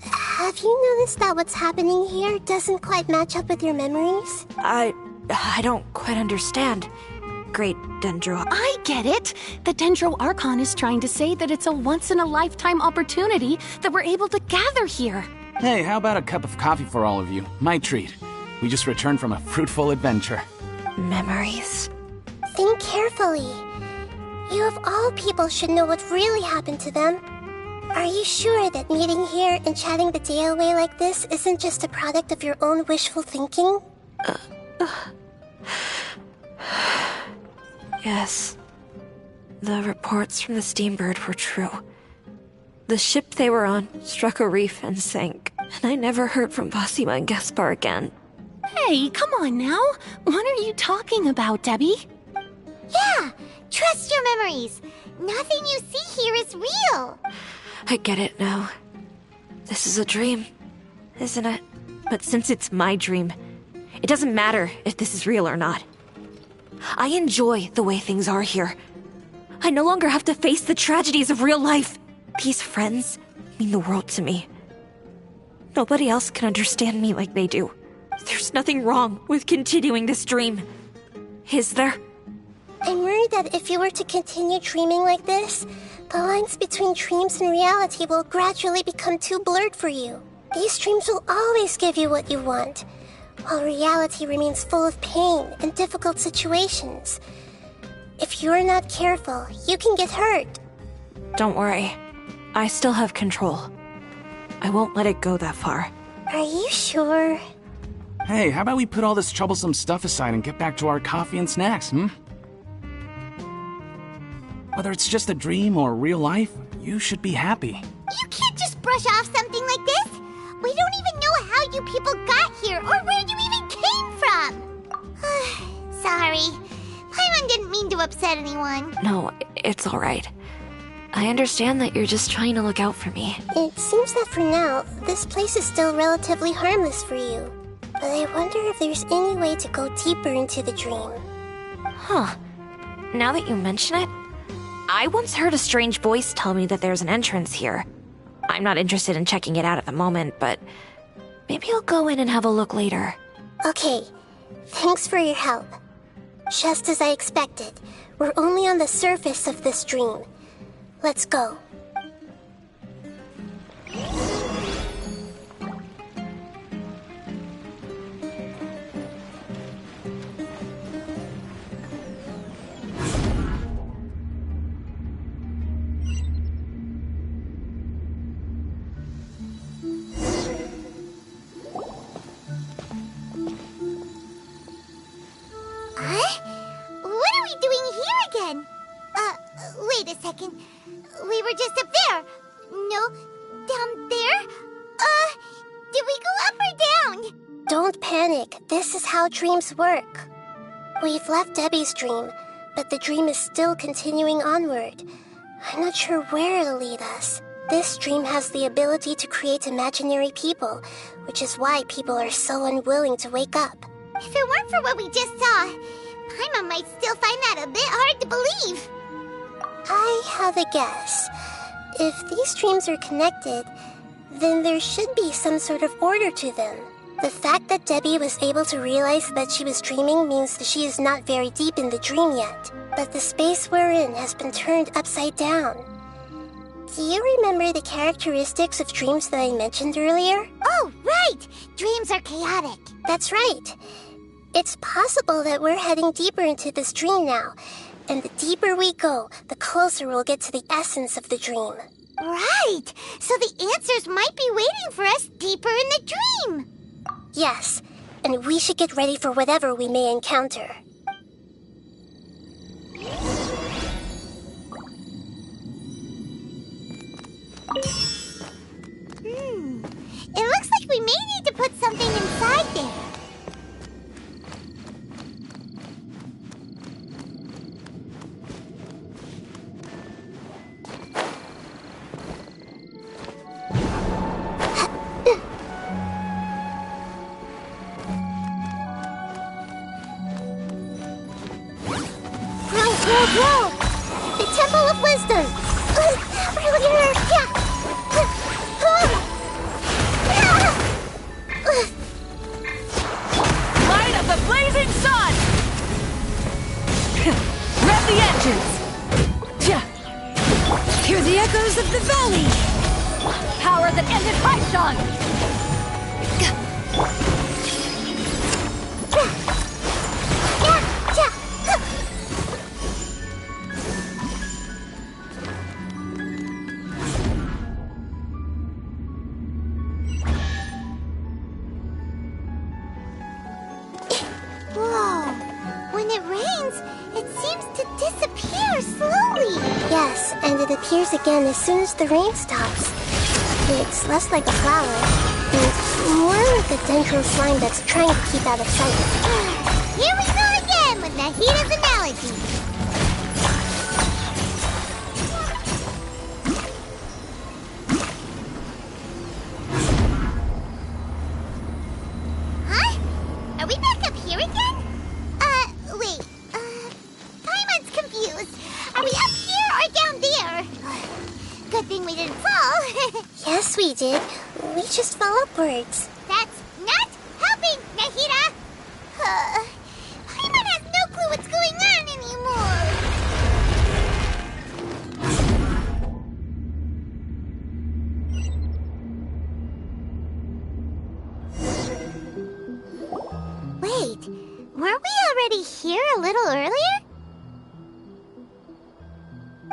Have you noticed that what's happening here doesn't quite match up with your memories? I don't quite understand. Great Dendro... I get it! The Dendro Archon is trying to say that it's a once-in-a-lifetime opportunity that we're able to gather here. Hey, how about a cup of coffee for all of you? My treat. We just returned from a fruitful adventure. Memories? Think carefully. You of all people should know what really happened to them. Are you sure that meeting here and chatting the day away like this isn't just a product of your own wishful thinking? Yes. The reports from the Steambird were true. The ship they were on struck a reef and sank, and I never heard from Basima and Gaspar again. Hey, come on now. What are you talking about, Debbie? Yeah, trust your memories. Nothing you see here is real. I get it now. This is a dream, isn't it? But since it's my dream, it doesn't matter if this is real or not. I enjoy the way things are here. I no longer have to face the tragedies of real life. These friends mean the world to me. Nobody else can understand me like they do. There's nothing wrong with continuing this dream. Is there? I'm worried that if you were to continue dreaming like this, the lines between dreams and reality will gradually become too blurred for you. These dreams will always give you what you want, while reality remains full of pain and difficult situations. If you're not careful, you can get hurt. Don't worry. I still have control. I won't let it go that far. Are you sure? Hey, how about we put all this troublesome stuff aside and get back to our coffee and snacks, Whether it's just a dream or real life, you should be happy. You can't just brush off something like this. We don't even know how you people got here or where you even came from. Sorry. Paimon didn't mean to upset anyone. No, it's alright. I understand that you're just trying to look out for me. It seems that for now, this place is still relatively harmless for you. But I wonder if there's any way to go deeper into the dream. Huh. Now that you mention it, I once heard a strange voice tell me that there's an entrance here. I'm not interested in checking it out at the moment, but maybe I'll go in and have a look later. Okay, thanks for your help. Just as I expected, we're only on the surface of this dream. Let's go. Wait a second. We were just up there. No, down there? Did we go up or down? Don't panic. This is how dreams work. We've left Debbie's dream, but the dream is still continuing onward. I'm not sure where it'll lead us. This dream has the ability to create imaginary people, which is why people are so unwilling to wake up. If it weren't for what we just saw, Paimon might still find that a bit hard to believe. I have a guess. If these dreams are connected, then there should be some sort of order to them. The fact that Debbie was able to realize that she was dreaming means that she is not very deep in the dream yet. But the space we're in has been turned upside down. Do you remember the characteristics of dreams that I mentioned earlier? Oh, right! Dreams are chaotic. That's right. It's possible that we're heading deeper into this dream now. And the deeper we go, the closer we'll get to the essence of the dream. Right! So the answers might be waiting for us deeper in the dream. Yes, and we should get ready for whatever we may encounter. It looks like we may need to put something inside there. Whoa! The Temple of Wisdom! Light of the blazing sun! Rev the engines! Hear the echoes of the valley! Power that ended Haishan! Appears again as soon as the rain stops. It's less like a flower, and more like a dendro slime that's trying to keep out of sight. Here we go again with Nahida's analogy. Huh? Are we back up here again? Wait. Paimon's confused. Are we up here or down there? Good thing we didn't fall. Yes, we did. We just fell upwards. That's not helping, Nahida! Paimon has no clue what's going on anymore. Wait, weren't we already here a little earlier?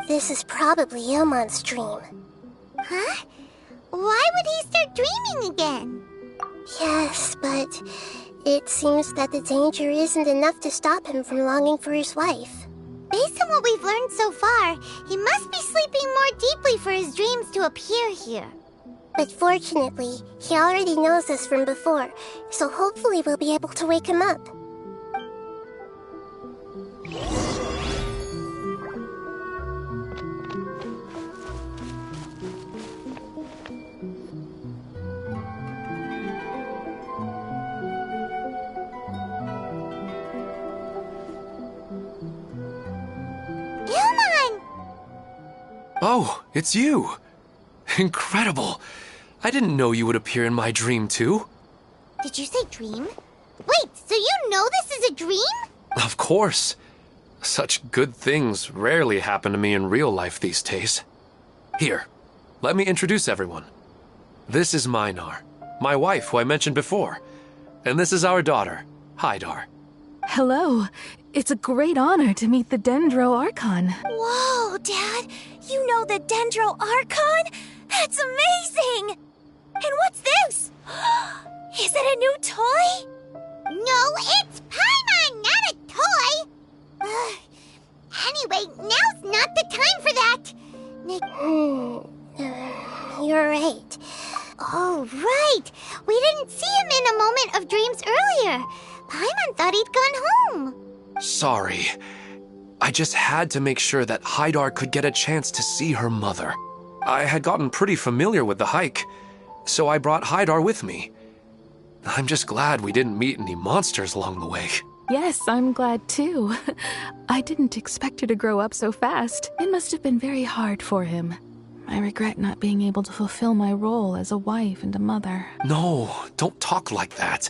This is probably Ilmon's dream. Huh? Why would he start dreaming again? Yes, but it seems that the danger isn't enough to stop him from longing for his wife. Based on what we've learned so far, he must be sleeping more deeply for his dreams to appear here. But fortunately, he already knows us from before, so hopefully we'll be able to wake him up. Oh, it's you! Incredible! I didn't know you would appear in my dream, too. Did you say dream? Wait, so you know this is a dream? Of course. Such good things rarely happen to me in real life these days. Here, let me introduce everyone. This is Minar, my wife who I mentioned before. And this is our daughter, Hydar. Hello. It's a great honor to meet the Dendro Archon. Whoa, Dad! You know the Dendro Archon? That's amazing! And what's this? Is it a new toy? No, it's Paimon, not a toy! Anyway, now's not the time for that! You're right. Oh, right! We didn't see him in a moment of dreams earlier. Paimon thought he'd gone home. Sorry. I just had to make sure that Hydar could get a chance to see her mother. I had gotten pretty familiar with the hike, so I brought Hydar with me. I'm just glad we didn't meet any monsters along the way. Yes, I'm glad too. I didn't expect her to grow up so fast. It must have been very hard for him. I regret not being able to fulfill my role as a wife and a mother. No, don't talk like that.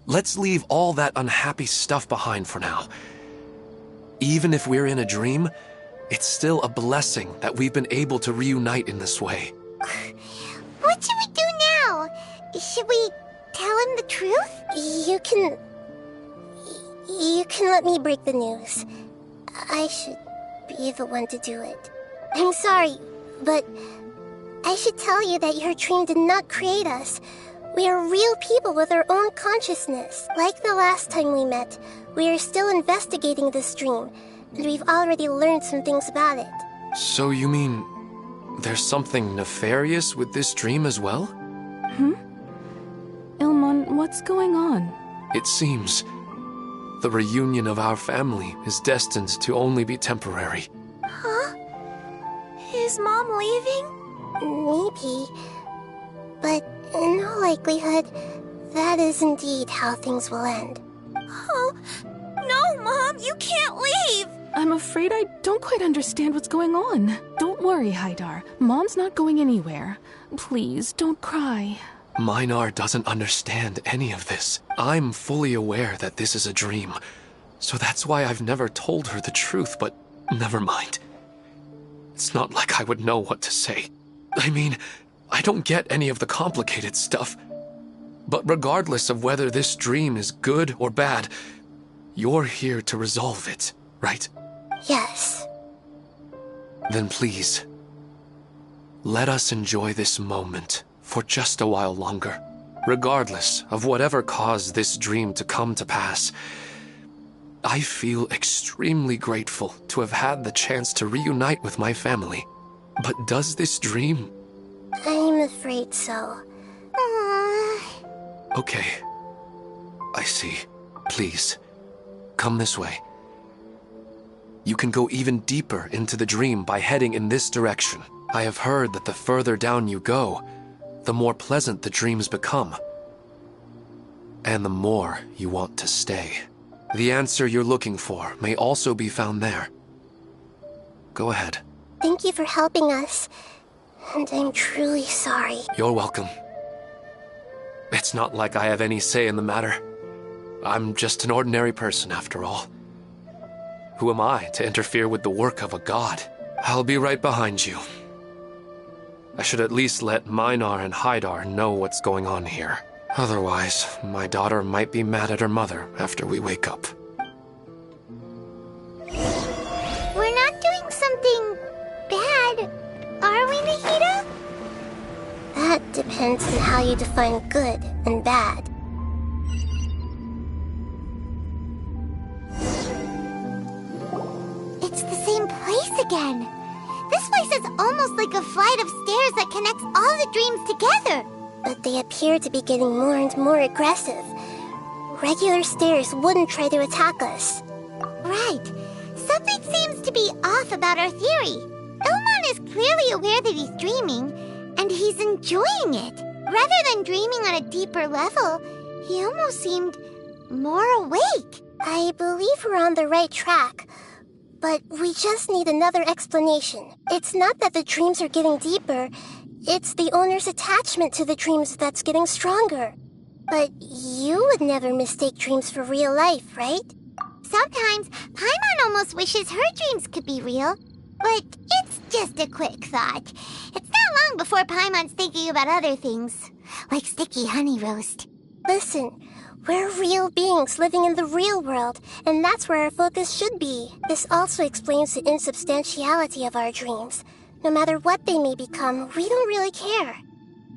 Let's leave all that unhappy stuff behind for now. Even if we're in a dream, it's still a blessing that we've been able to reunite in this way. What should we do now? Should we tell him the truth? You can let me break the news. I should be the one to do it. I'm sorry, but I should tell you that your dream did not create us. We are real people with our own consciousness. Like the last time we met, we are still investigating this dream, and we've already learned some things about it. So you mean there's something nefarious with this dream as well? Ilmon, what's going on? It seems the reunion of our family is destined to only be temporary. Huh? Is Mom leaving? Maybe. But in all likelihood, that is indeed how things will end. Oh, no, Mom, you can't leave! I'm afraid I don't quite understand what's going on. Don't worry, Hydar. Mom's not going anywhere. Please, don't cry. Minar doesn't understand any of this. I'm fully aware that this is a dream, so that's why I've never told her the truth, but never mind. It's not like I would know what to say. I mean, I don't get any of the complicated stuff. But regardless of whether this dream is good or bad, you're here to resolve it, right? Yes. Then please, let us enjoy this moment for just a while longer. Regardless of whatever caused this dream to come to pass, I feel extremely grateful to have had the chance to reunite with my family. But does this dream... I'm afraid so. Okay. I see. Please, come this way. You can go even deeper into the dream by heading in this direction. I have heard that the further down you go, the more pleasant the dreams become. And the more you want to stay. The answer you're looking for may also be found there. Go ahead. Thank you for helping us. And I'm truly sorry. You're welcome. It's not like I have any say in the matter. I'm just an ordinary person, after all. Who am I to interfere with the work of a god? I'll be right behind you. I should at least let Minar and Hydar know what's going on here. Otherwise, my daughter might be mad at her mother after we wake up. We're not doing something bad, are we, Nahida? That depends on how you define good and bad. It's again. This place is almost like a flight of stairs that connects all the dreams together. But they appear to be getting more and more aggressive. Regular stairs wouldn't try to attack us. Right. Something seems to be off about our theory. Ilmon is clearly aware that he's dreaming, and he's enjoying it. Rather than dreaming on a deeper level, he almost seemed more awake. I believe we're on the right track, but we just need another explanation. It's not that the dreams are getting deeper, it's the owner's attachment to the dreams that's getting stronger. But you would never mistake dreams for real life, right? Sometimes, Paimon almost wishes her dreams could be real. But it's just a quick thought. It's not long before Paimon's thinking about other things, like sticky honey roast. Listen, we're real beings living in the real world, and that's where our focus should be. This also explains the insubstantiality of our dreams. No matter what they may become, we don't really care.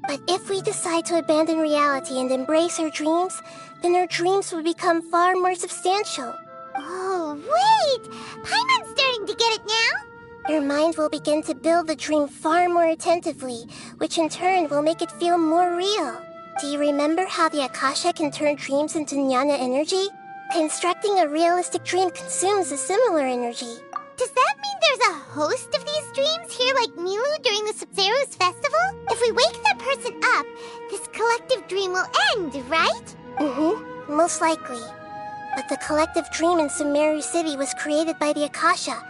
But if we decide to abandon reality and embrace our dreams, then our dreams will become far more substantial. Oh, wait! Paimon's starting to get it now? Your mind will begin to build the dream far more attentively, which in turn will make it feel more real. Do you remember how the Akasha can turn dreams into jnana energy? Constructing a realistic dream consumes a similar energy. Does that mean there's a host of these dreams here like Milu during the Sumeru's festival? If we wake that person up, this collective dream will end, right? Mm-hmm, most likely. But the collective dream in Sumeru City was created by the Akasha,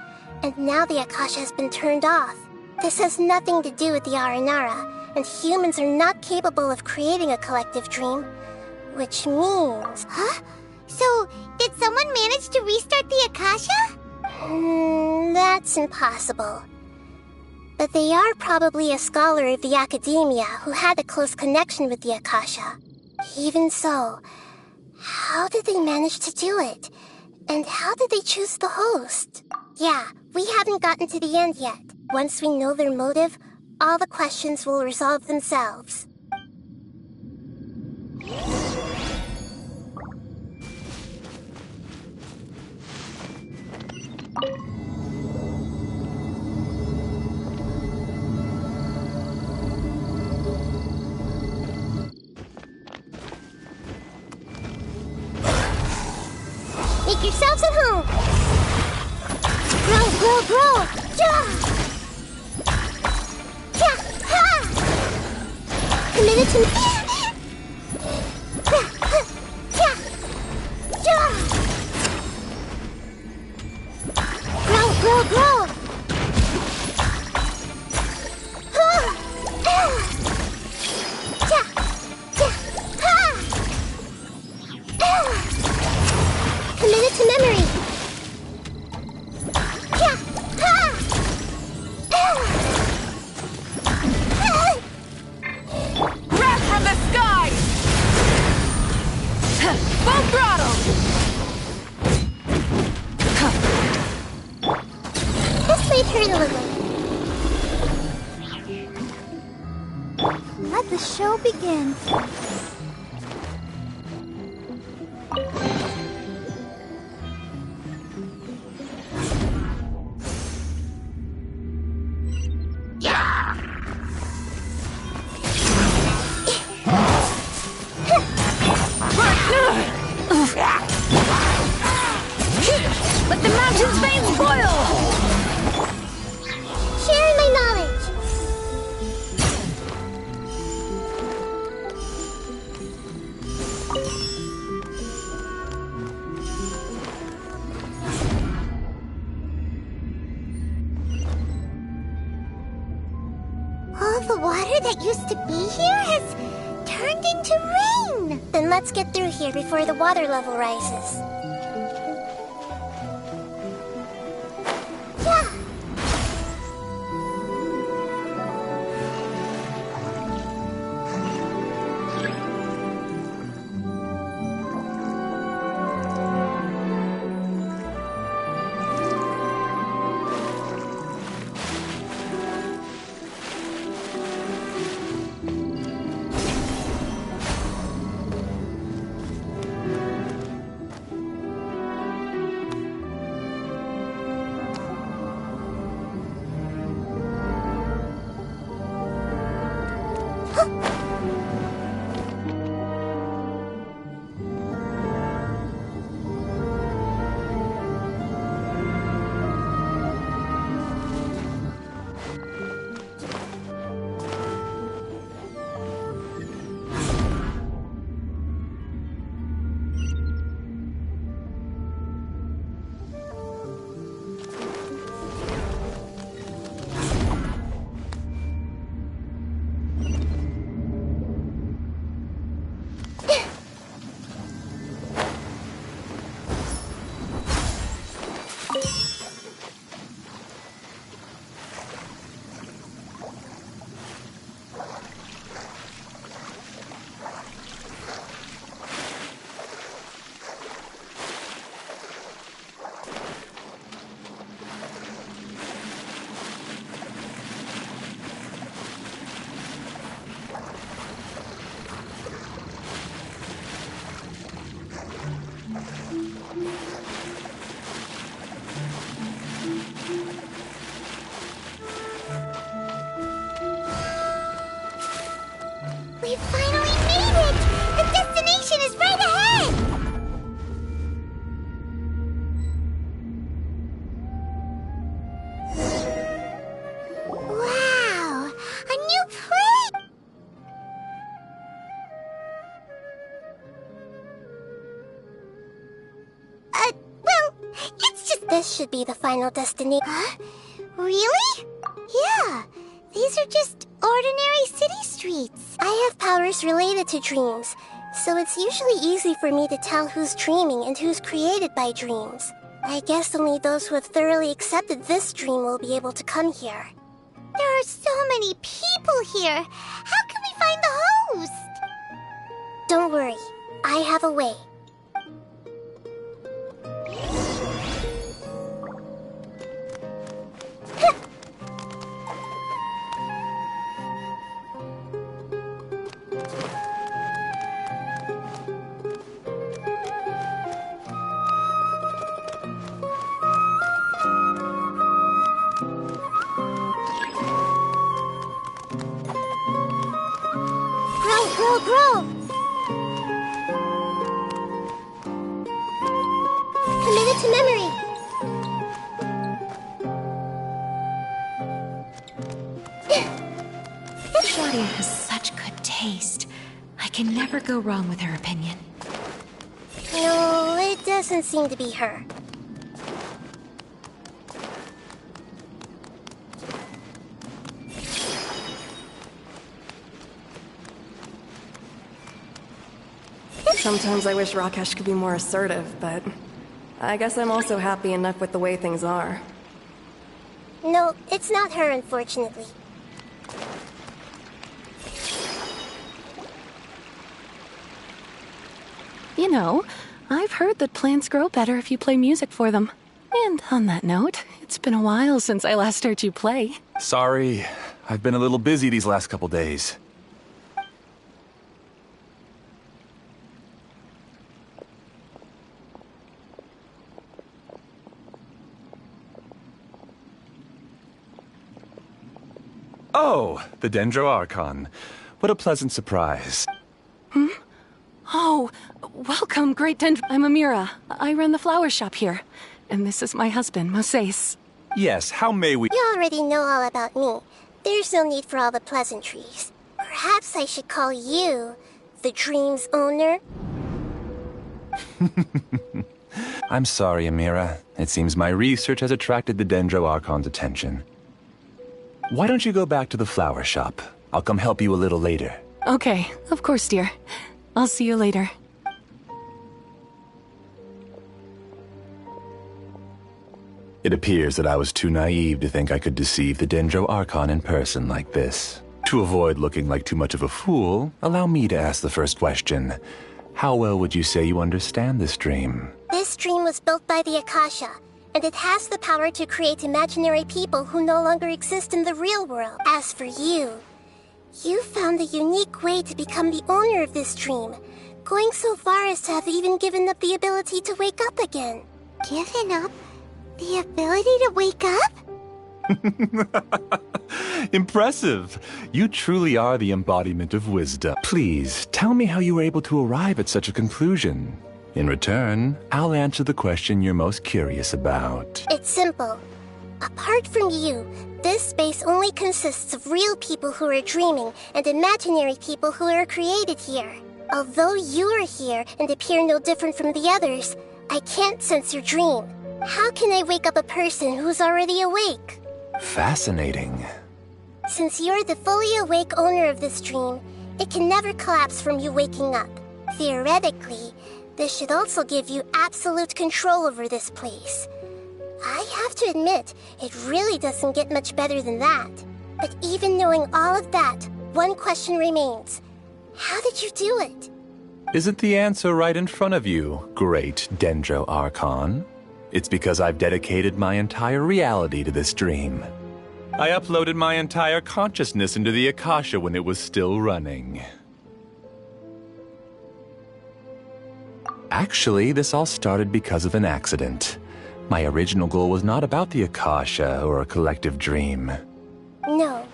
and now the Akasha has been turned off. This has nothing to do with the Aranara, and humans are not capable of creating a collective dream, which means... Huh? So, did someone manage to restart the Akasha? That's impossible. But they are probably a scholar of the academia who had a close connection with the Akasha. Even so, how did they manage to do it? And how did they choose the host? Yeah, we haven't gotten to the end yet. Once we know their motive, all the questions will resolve themselves. Make yourselves at home! Grow, grow, grow! Ja! Ja! Ha! Committed to... Ja! Ja! Grow, grow, grow! Ha! Ja! Ja! Ha! Committed to memory. Wrath from the sky! Full throttle! This may hurt a little. Let the show begin. Let the mountain's veins boil! Sharing my knowledge. All the water that used to be here has turned into rain. Then let's get through here before the water level rises. Yeah. We finally made it! The destination is right ahead! Wow! A new place! Well, it's just... This should be the final destination. Huh? Really? Yeah, these are just ordinary city streets. I have powers related to dreams, so it's usually easy for me to tell who's dreaming and who's created by dreams. I guess only those who have thoroughly accepted this dream will be able to come here. There are so many people here. How can we find the host? Don't worry, I have a way. Grow! Committed to memory. Claudia has such good taste. I can never go wrong with her opinion. No, it doesn't seem to be her. Sometimes I wish Rakesh could be more assertive, but I guess I'm also happy enough with the way things are. No, it's not her, unfortunately. You know, I've heard that plants grow better if you play music for them. And on that note, it's been a while since I last heard you play. Sorry, I've been a little busy these last couple days. Oh, the Dendro Archon. What a pleasant surprise. Oh, welcome, Great Dendro. I'm Amira. I run the flower shop here. And this is my husband, Moses. Yes, how may we... You already know all about me. There's no need for all the pleasantries. Perhaps I should call you the dream's owner? I'm sorry, Amira. It seems my research has attracted the Dendro Archon's attention. Why don't you go back to the flower shop? I'll come help you a little later. Okay, of course, dear. I'll see you later. It appears that I was too naive to think I could deceive the Dendro Archon in person like this. To avoid looking like too much of a fool, allow me to ask the first question. How well would you say you understand this dream? This dream was built by the Akasha, and it has the power to create imaginary people who no longer exist in the real world. As for you, you found a unique way to become the owner of this dream, going so far as to have even given up the ability to wake up again. Given up? The ability to wake up? Impressive! You truly are the embodiment of wisdom. Please, tell me how you were able to arrive at such a conclusion. In return, I'll answer the question you're most curious about. It's simple. Apart from you, this space only consists of real people who are dreaming and imaginary people who are created here. Although you are here and appear no different from the others, I can't sense your dream. How can I wake up a person who's already awake? Fascinating. Since you're the fully awake owner of this dream, it can never collapse from you waking up. Theoretically, this should also give you absolute control over this place. I have to admit, it really doesn't get much better than that. But even knowing all of that, one question remains. How did you do it? Isn't the answer right in front of you, great Dendro Archon? It's because I've dedicated my entire reality to this dream. I uploaded my entire consciousness into the Akasha when it was still running. Actually, this all started because of an accident. My original goal was not about the Akasha or a collective dream. No.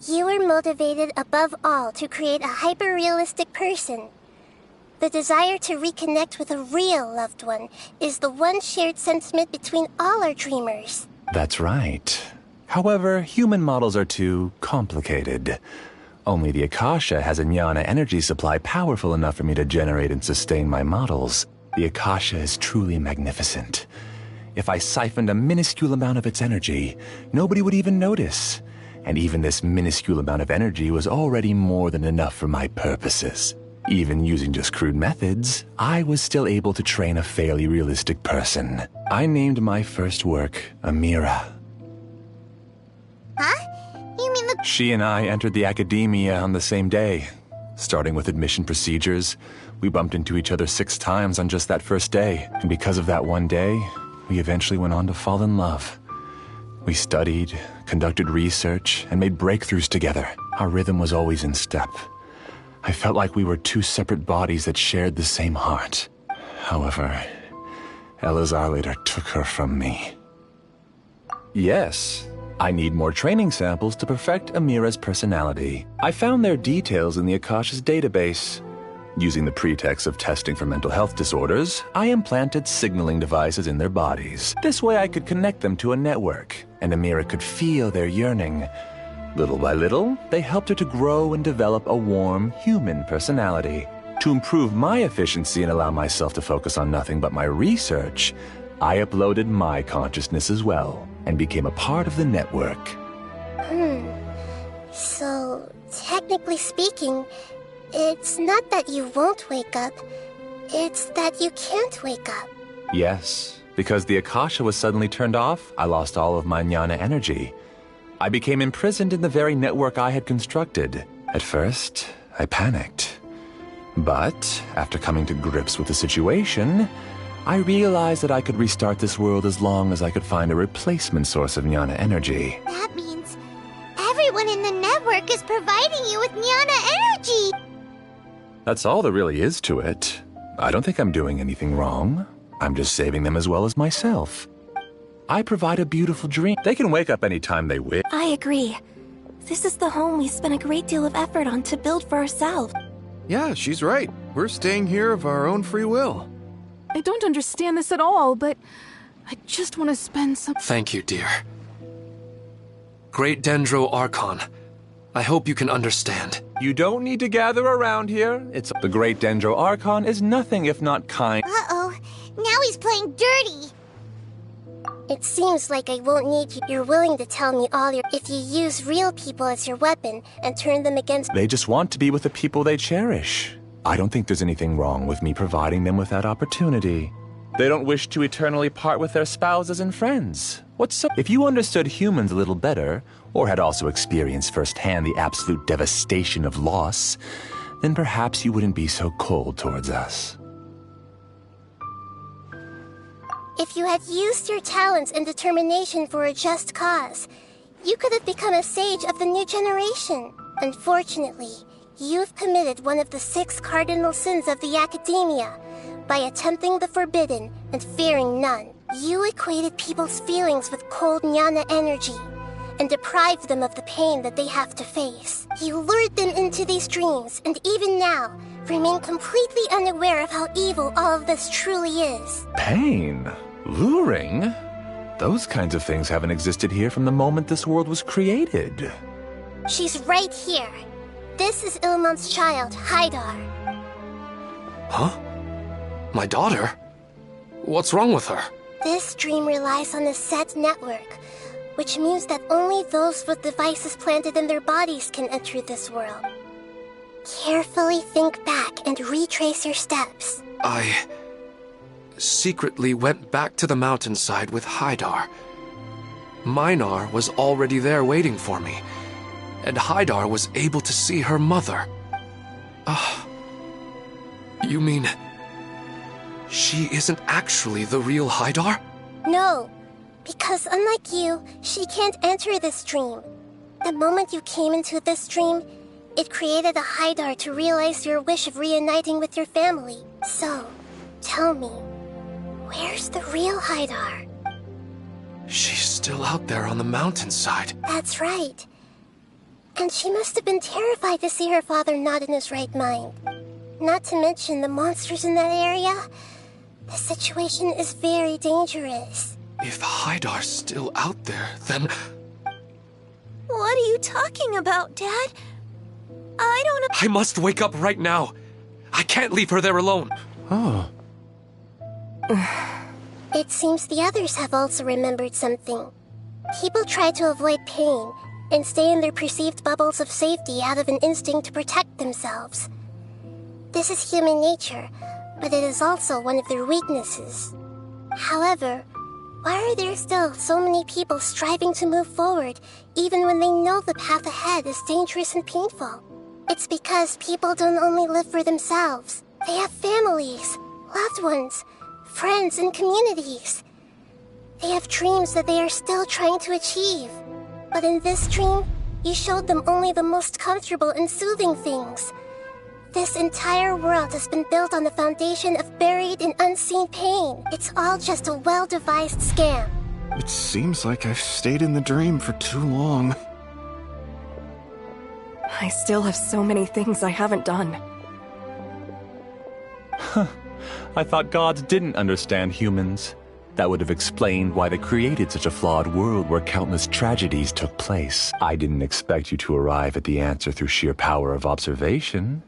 You were are motivated above all to create a hyper-realistic person. The desire to reconnect with a real loved one is the one shared sentiment between all our dreamers. That's right. However, human models are too complicated. Only the Akasha has a jnana energy supply powerful enough for me to generate and sustain my models. The Akasha is truly magnificent. If I siphoned a minuscule amount of its energy, nobody would even notice. And even this minuscule amount of energy was already more than enough for my purposes. Even using just crude methods, I was still able to train a fairly realistic person. I named my first work Amira. Huh? You mean the... She and I entered the academia on the same day. Starting with admission procedures, we bumped into each other 6 times on just that first day. And because of that one day, we eventually went on to fall in love. We studied, conducted research, and made breakthroughs together. Our rhythm was always in step. I felt like we were 2 separate bodies that shared the same heart. However, Elazar later took her from me. Yes, I need more training samples to perfect Amira's personality. I found their details in the Akasha's database. Using the pretext of testing for mental health disorders, I implanted signaling devices in their bodies. This way I could connect them to a network, and Amira could feel their yearning. Little by little, they helped her to grow and develop a warm, human personality. To improve my efficiency and allow myself to focus on nothing but my research, I uploaded my consciousness as well, and became a part of the network. So, technically speaking, it's not that you won't wake up, it's that you can't wake up. Yes, because the Akasha was suddenly turned off, I lost all of my jnana energy. I became imprisoned in the very network I had constructed. At first, I panicked. But, after coming to grips with the situation, I realized that I could restart this world as long as I could find a replacement source of jnana energy. That means everyone in the network is providing you with jnana energy! That's all there really is to it. I don't think I'm doing anything wrong. I'm just saving them as well as myself. I provide a beautiful dream. They can wake up anytime they wish. I agree. This is the home we spent a great deal of effort on to build for ourselves. Yeah, she's right. We're staying here of our own free will. I don't understand this at all, but I just want to spend some... Thank you, dear. Great Dendro Archon, I hope you can understand. You don't need to gather around here. The Great Dendro Archon is nothing if not kind. Uh-oh, now he's playing dirty. It seems like I won't need you. You're willing to tell me all your... If you use real people as your weapon and turn them against... They just want to be with the people they cherish. I don't think there's anything wrong with me providing them with that opportunity. They don't wish to eternally part with their spouses and friends. What's so... If you understood humans a little better, or had also experienced firsthand the absolute devastation of loss, then perhaps you wouldn't be so cold towards us. If you had used your talents and determination for a just cause, you could have become a sage of the new generation. Unfortunately, you've committed one of the 6 cardinal sins of the academia by attempting the forbidden and fearing none. You equated people's feelings with cold jnana energy and deprived them of the pain that they have to face. You lured them into these dreams, and even now, remain completely unaware of how evil all of this truly is. Pain? Luring? Those kinds of things haven't existed here from the moment this world was created. She's right here. This is Ilmon's child, Haidar. Huh? My daughter? What's wrong with her? This dream relies on a set network, which means that only those with devices planted in their bodies can enter this world. Carefully think back and retrace your steps. I secretly went back to the mountainside with Haidar. Minar was already there waiting for me, and Haidar was able to see her mother. You mean she isn't actually the real Haidar? No, because unlike you, she can't enter this dream. The moment you came into this dream, it created a Haidar to realize your wish of reuniting with your family. So, tell me, where's the real Haidar? She's still out there on the mountainside. That's right. And she must have been terrified to see her father not in his right mind. Not to mention the monsters in that area. The situation is very dangerous. If Hydar's still out there, then... What are you talking about, Dad? I don't know. I must wake up right now. I can't leave her there alone. Oh. It seems the others have also remembered something. People try to avoid pain and stay in their perceived bubbles of safety out of an instinct to protect themselves. This is human nature, but it is also one of their weaknesses. However, why are there still so many people striving to move forward, even when they know the path ahead is dangerous and painful? It's because people don't only live for themselves. They have families, loved ones, friends, and communities. They have dreams that they are still trying to achieve. But in this dream, you showed them only the most comfortable and soothing things. This entire world has been built on the foundation of buried and unseen pain. It's all just a well-devised scam. It seems like I've stayed in the dream for too long. I still have so many things I haven't done. I thought gods didn't understand humans. That would have explained why they created such a flawed world where countless tragedies took place. I didn't expect you to arrive at the answer through sheer power of observation.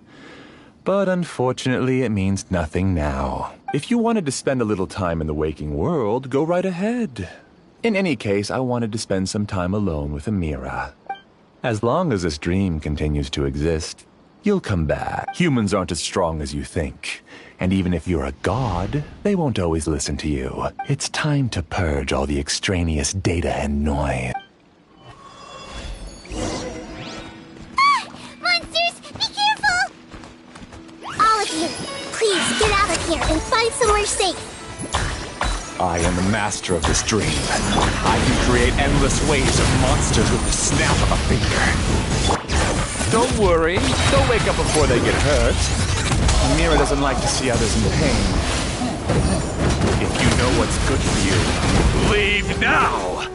But unfortunately, it means nothing now. If you wanted to spend a little time in the waking world, go right ahead. In any case, I wanted to spend some time alone with Amira. As long as this dream continues to exist, you'll come back. Humans aren't as strong as you think. And even if you're a god, they won't always listen to you. It's time to purge all the extraneous data and noise. Monsters, be careful! All of you, please get out of here and find somewhere safe. I am the master of this dream. I can create endless waves of monsters with the snap of a finger. Don't worry, they'll wake up before they get hurt. Amira doesn't like to see others in pain. If you know what's good for you, leave now!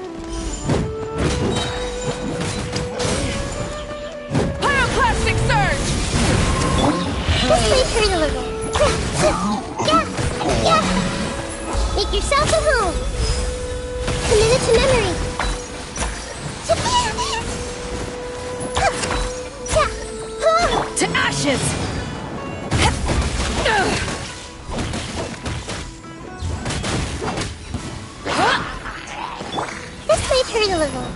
Pyroclastic surge! This may hurt a little. Yeah! Make yourself at home. Commit it to memory. To ashes! This might hurt a little.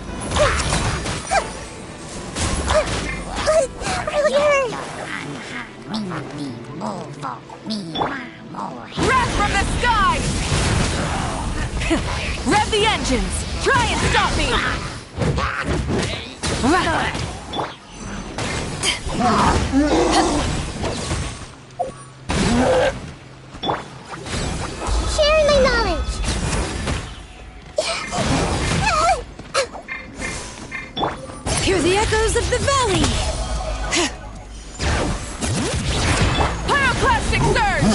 Really hurt. Wrath from the skies! Rev the engines! Try and stop me! Sharing my knowledge. Hear the echoes of the valley! Pyroclastic surge!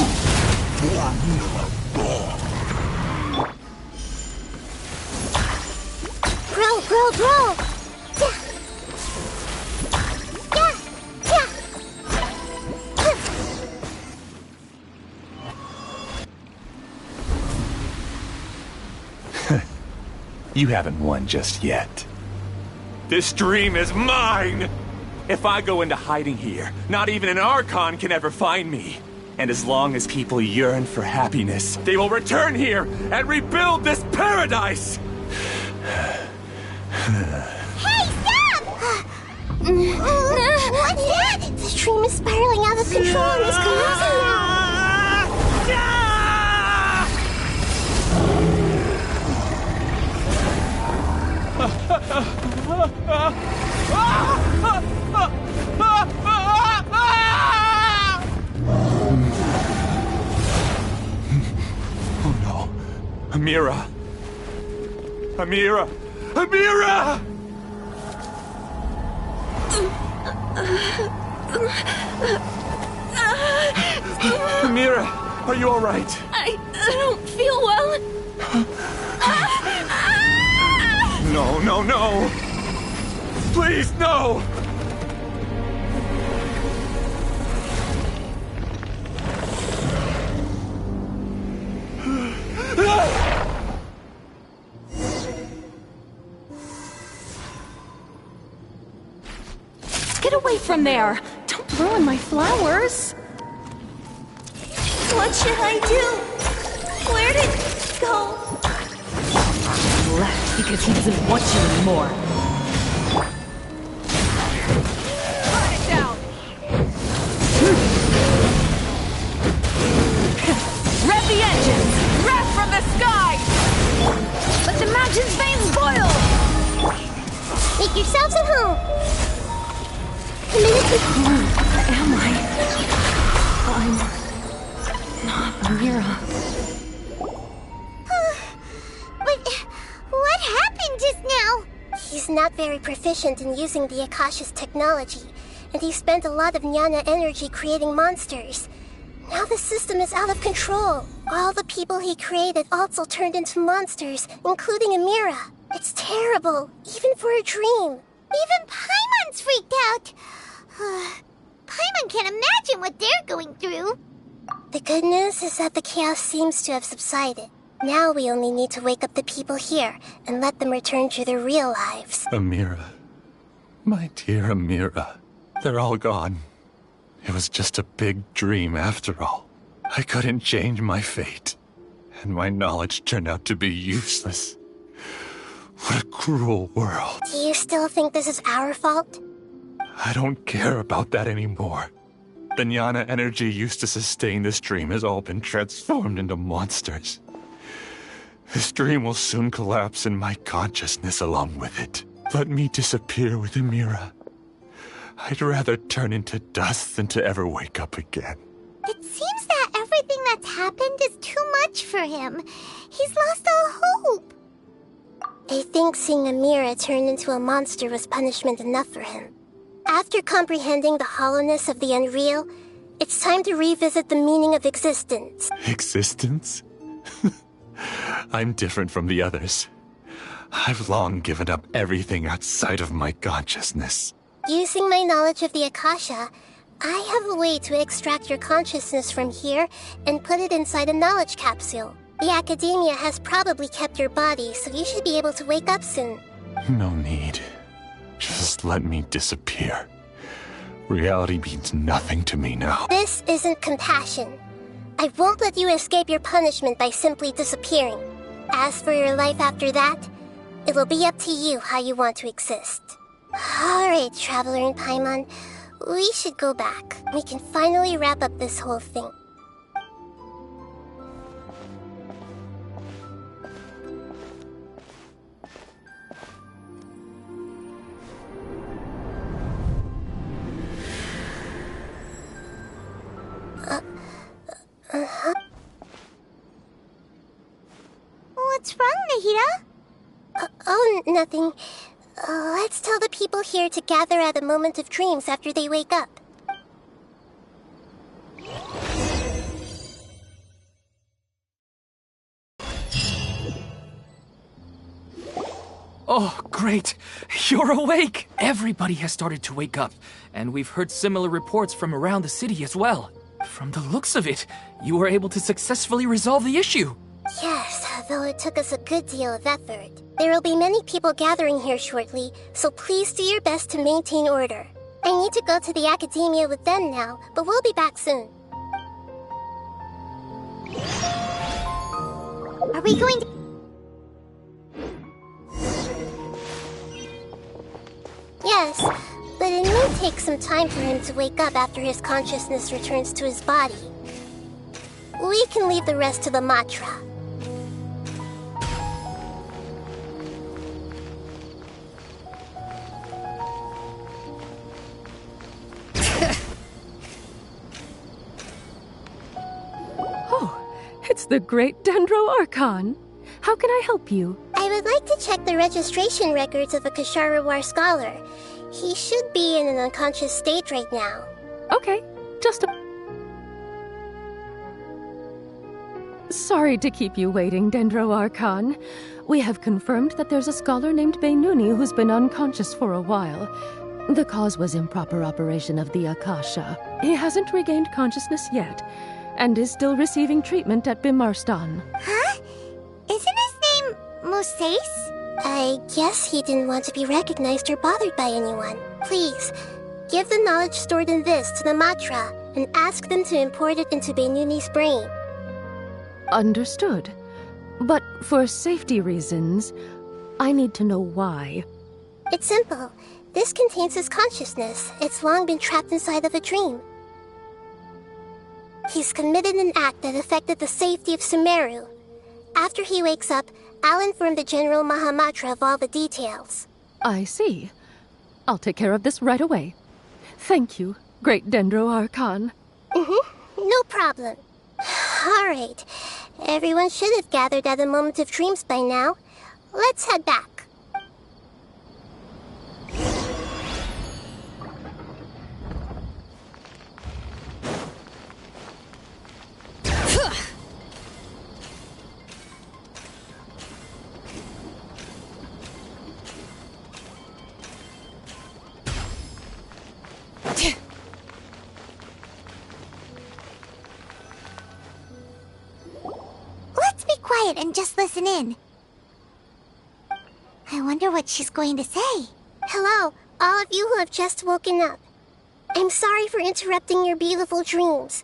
Grow! You haven't won just yet. This dream is mine! If I go into hiding here, not even an Archon can ever find me. And as long as people yearn for happiness, they will return here and rebuild this paradise! Hey, stop! What's that? This dream is spiraling out of control and is collapsing now. Oh no. Amira! Amira! Amira! Amira, are you all right? I don't feel well. No. Please, no! Get away from there! Don't ruin my flowers! What should I do? Where did it go? He left because he doesn't want you anymore. Burn it down! Rev the engines! Rev from the sky! Let the mountain's veins boil! Make yourselves at home. Where am I? I'm not Amira. What happened just now? He's not very proficient in using the Akasha's technology, and he spent a lot of jnana energy creating monsters. Now the system is out of control. All the people he created also turned into monsters, including Amira. It's terrible, even for a dream. Even Paimon's freaked out. Paimon can't imagine what they're going through. The good news is that the chaos seems to have subsided. Now we only need to wake up the people here and let them return to their real lives. Amira. My dear Amira. They're all gone. It was just a big dream after all. I couldn't change my fate. And my knowledge turned out to be useless. What a cruel world. Do you still think this is our fault? I don't care about that anymore. The jnana energy used to sustain this dream has all been transformed into monsters. This dream will soon collapse and my consciousness along with it. Let me disappear with Amira. I'd rather turn into dust than to ever wake up again. It seems that everything that's happened is too much for him. He's lost all hope. I think seeing Amira turn into a monster was punishment enough for him. After comprehending the hollowness of the unreal, it's time to revisit the meaning of existence. Existence? I'm different from the others. I've long given up everything outside of my consciousness. Using my knowledge of the Akasha, I have a way to extract your consciousness from here and put it inside a knowledge capsule. The Academia has probably kept your body, so you should be able to wake up soon. No need. Just let me disappear. Reality means nothing to me now. This isn't compassion. I won't let you escape your punishment by simply disappearing. As for your life after that, it'll be up to you how you want to exist. Alright, Traveler and Paimon, we should go back. We can finally wrap up this whole thing. What's wrong, Nahida? Oh, nothing. Let's tell the people here to gather at a moment of dreams after they wake up. Oh, great! You're awake! Everybody has started to wake up, and we've heard similar reports from around the city as well. From the looks of it, you were able to successfully resolve the issue. Yes, though it took us a good deal of effort. There will be many people gathering here shortly, so please do your best to maintain order. I need to go to the Academia with them now, but we'll be back soon. Are we going to... Yes, but it may take some time for him to wake up after his consciousness returns to his body. We can leave the rest to the Matra. It's the great Dendro Archon. How can I help you? I would like to check the registration records of a Kasharawar scholar. He should be in an unconscious state right now. Okay, just a... Sorry to keep you waiting, Dendro Archon. We have confirmed that there's a scholar named Beinuni who's been unconscious for a while. The cause was improper operation of the Akasha. He hasn't regained consciousness yet, and is still receiving treatment at Bimarstan. Huh? Isn't his name Moses? I guess he didn't want to be recognized or bothered by anyone. Please, Give the knowledge stored in this to the Matra and ask them to import it into Beinuni's brain. Understood. But for safety reasons, I need to know why. It's simple. This contains his consciousness. It's long been trapped inside of a dream. He's committed an act that affected the safety of Sumeru. After he wakes up, I'll inform the General Mahamatra of all the details. I see. I'll take care of this right away. Thank you, Great Dendro Archon. No problem. Alright. Everyone should have gathered at a Moment of Dreams by now. Let's head back. Quiet and just listen in. I wonder what she's going to say. Hello, all of you who have just woken up. I'm sorry for interrupting your beautiful dreams.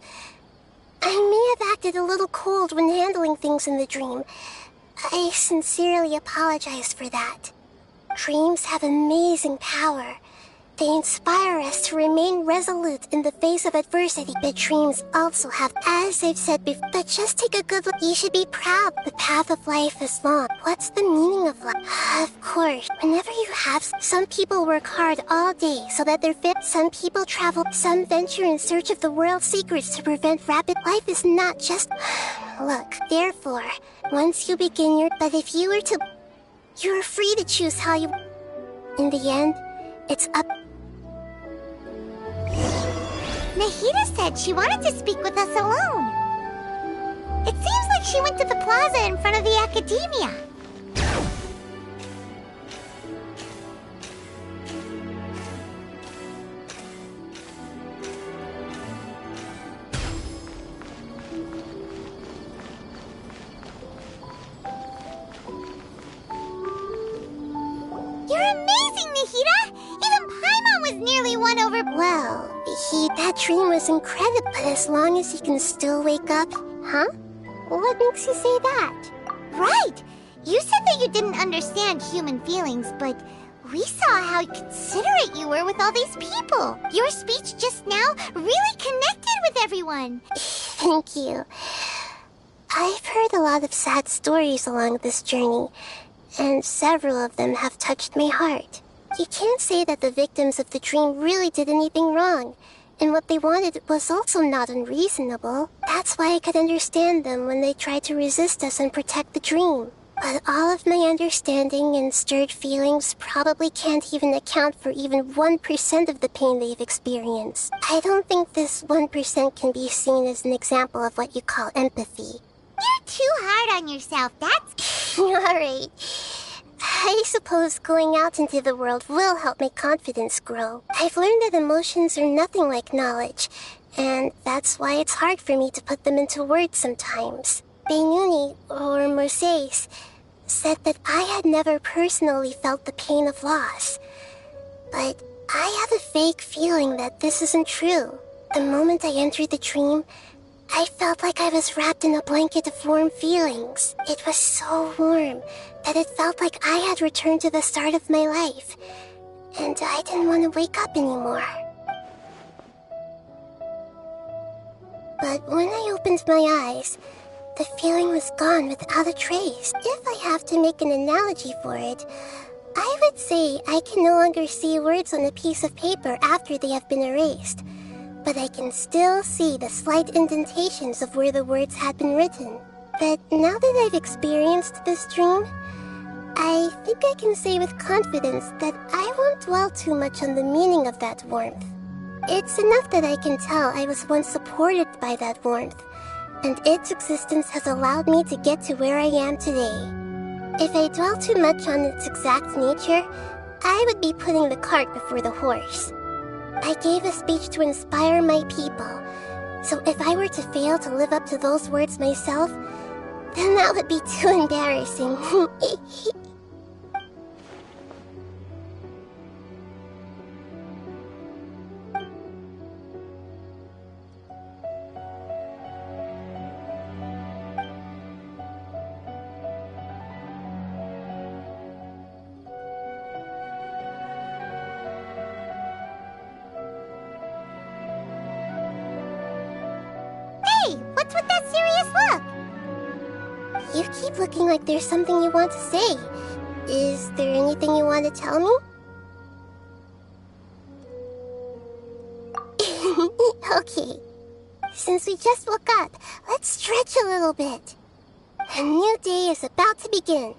I may have acted a little cold when handling things in the dream. I sincerely apologize for that. Dreams have amazing power. They inspire us to remain resolute in the face of adversity. But dreams also have, as I've said before, but just take a good look. You should be proud. The path of life is long. What's the meaning of life? Of course, whenever you have, some people work hard all day so that they're fit. Some people travel. Some venture in search of the world's secrets to prevent rapid. Life is not just... Look, therefore, once you begin your... But if you were to... You're free to choose how you... In the end, it's up... Nahida said she wanted to speak with us alone. It seems like she went to the plaza in front of the academia. You're amazing, Nahida! Even Paimon was nearly won over... Well, that dream was incredible, but as long as he can still wake up... Huh? What makes you say that? Right! You said that you didn't understand human feelings, but we saw how considerate you were with all these people. Your speech just now really connected with everyone. Thank you. I've heard a lot of sad stories along this journey, and several of them have touched my heart. You can't say that the victims of the dream really did anything wrong, and what they wanted was also not unreasonable. That's why I could understand them when they tried to resist us and protect the dream. But all of my understanding and stirred feelings probably can't even account for even 1% of the pain they've experienced. I don't think this 1% can be seen as an example of what you call empathy. You're too hard on yourself, that's... Alright. I suppose going out into the world will help my confidence grow. I've learned that emotions are nothing like knowledge, and that's why it's hard for me to put them into words sometimes. Beinuni, or Mercedes, said that I had never personally felt the pain of loss. But I have a vague feeling that this isn't true. The moment I entered the dream, I felt like I was wrapped in a blanket of warm feelings. It was so warm that it felt like I had returned to the start of my life, and I didn't want to wake up anymore. But when I opened my eyes, the feeling was gone without a trace. If I have to make an analogy for it, I would say I can no longer see words on a piece of paper after they have been erased, but I can still see the slight indentations of where the words had been written. But now that I've experienced this dream, I think I can say with confidence that I won't dwell too much on the meaning of that warmth. It's enough that I can tell I was once supported by that warmth, and its existence has allowed me to get to where I am today. If I dwell too much on its exact nature, I would be putting the cart before the horse. I gave a speech to inspire my people, so if I were to fail to live up to those words myself, then that would be too embarrassing. What's with that serious look? You keep looking like there's something you want to say. Is there anything you want to tell me? Okay. Since we just woke up, let's stretch a little bit. A new day is about to begin.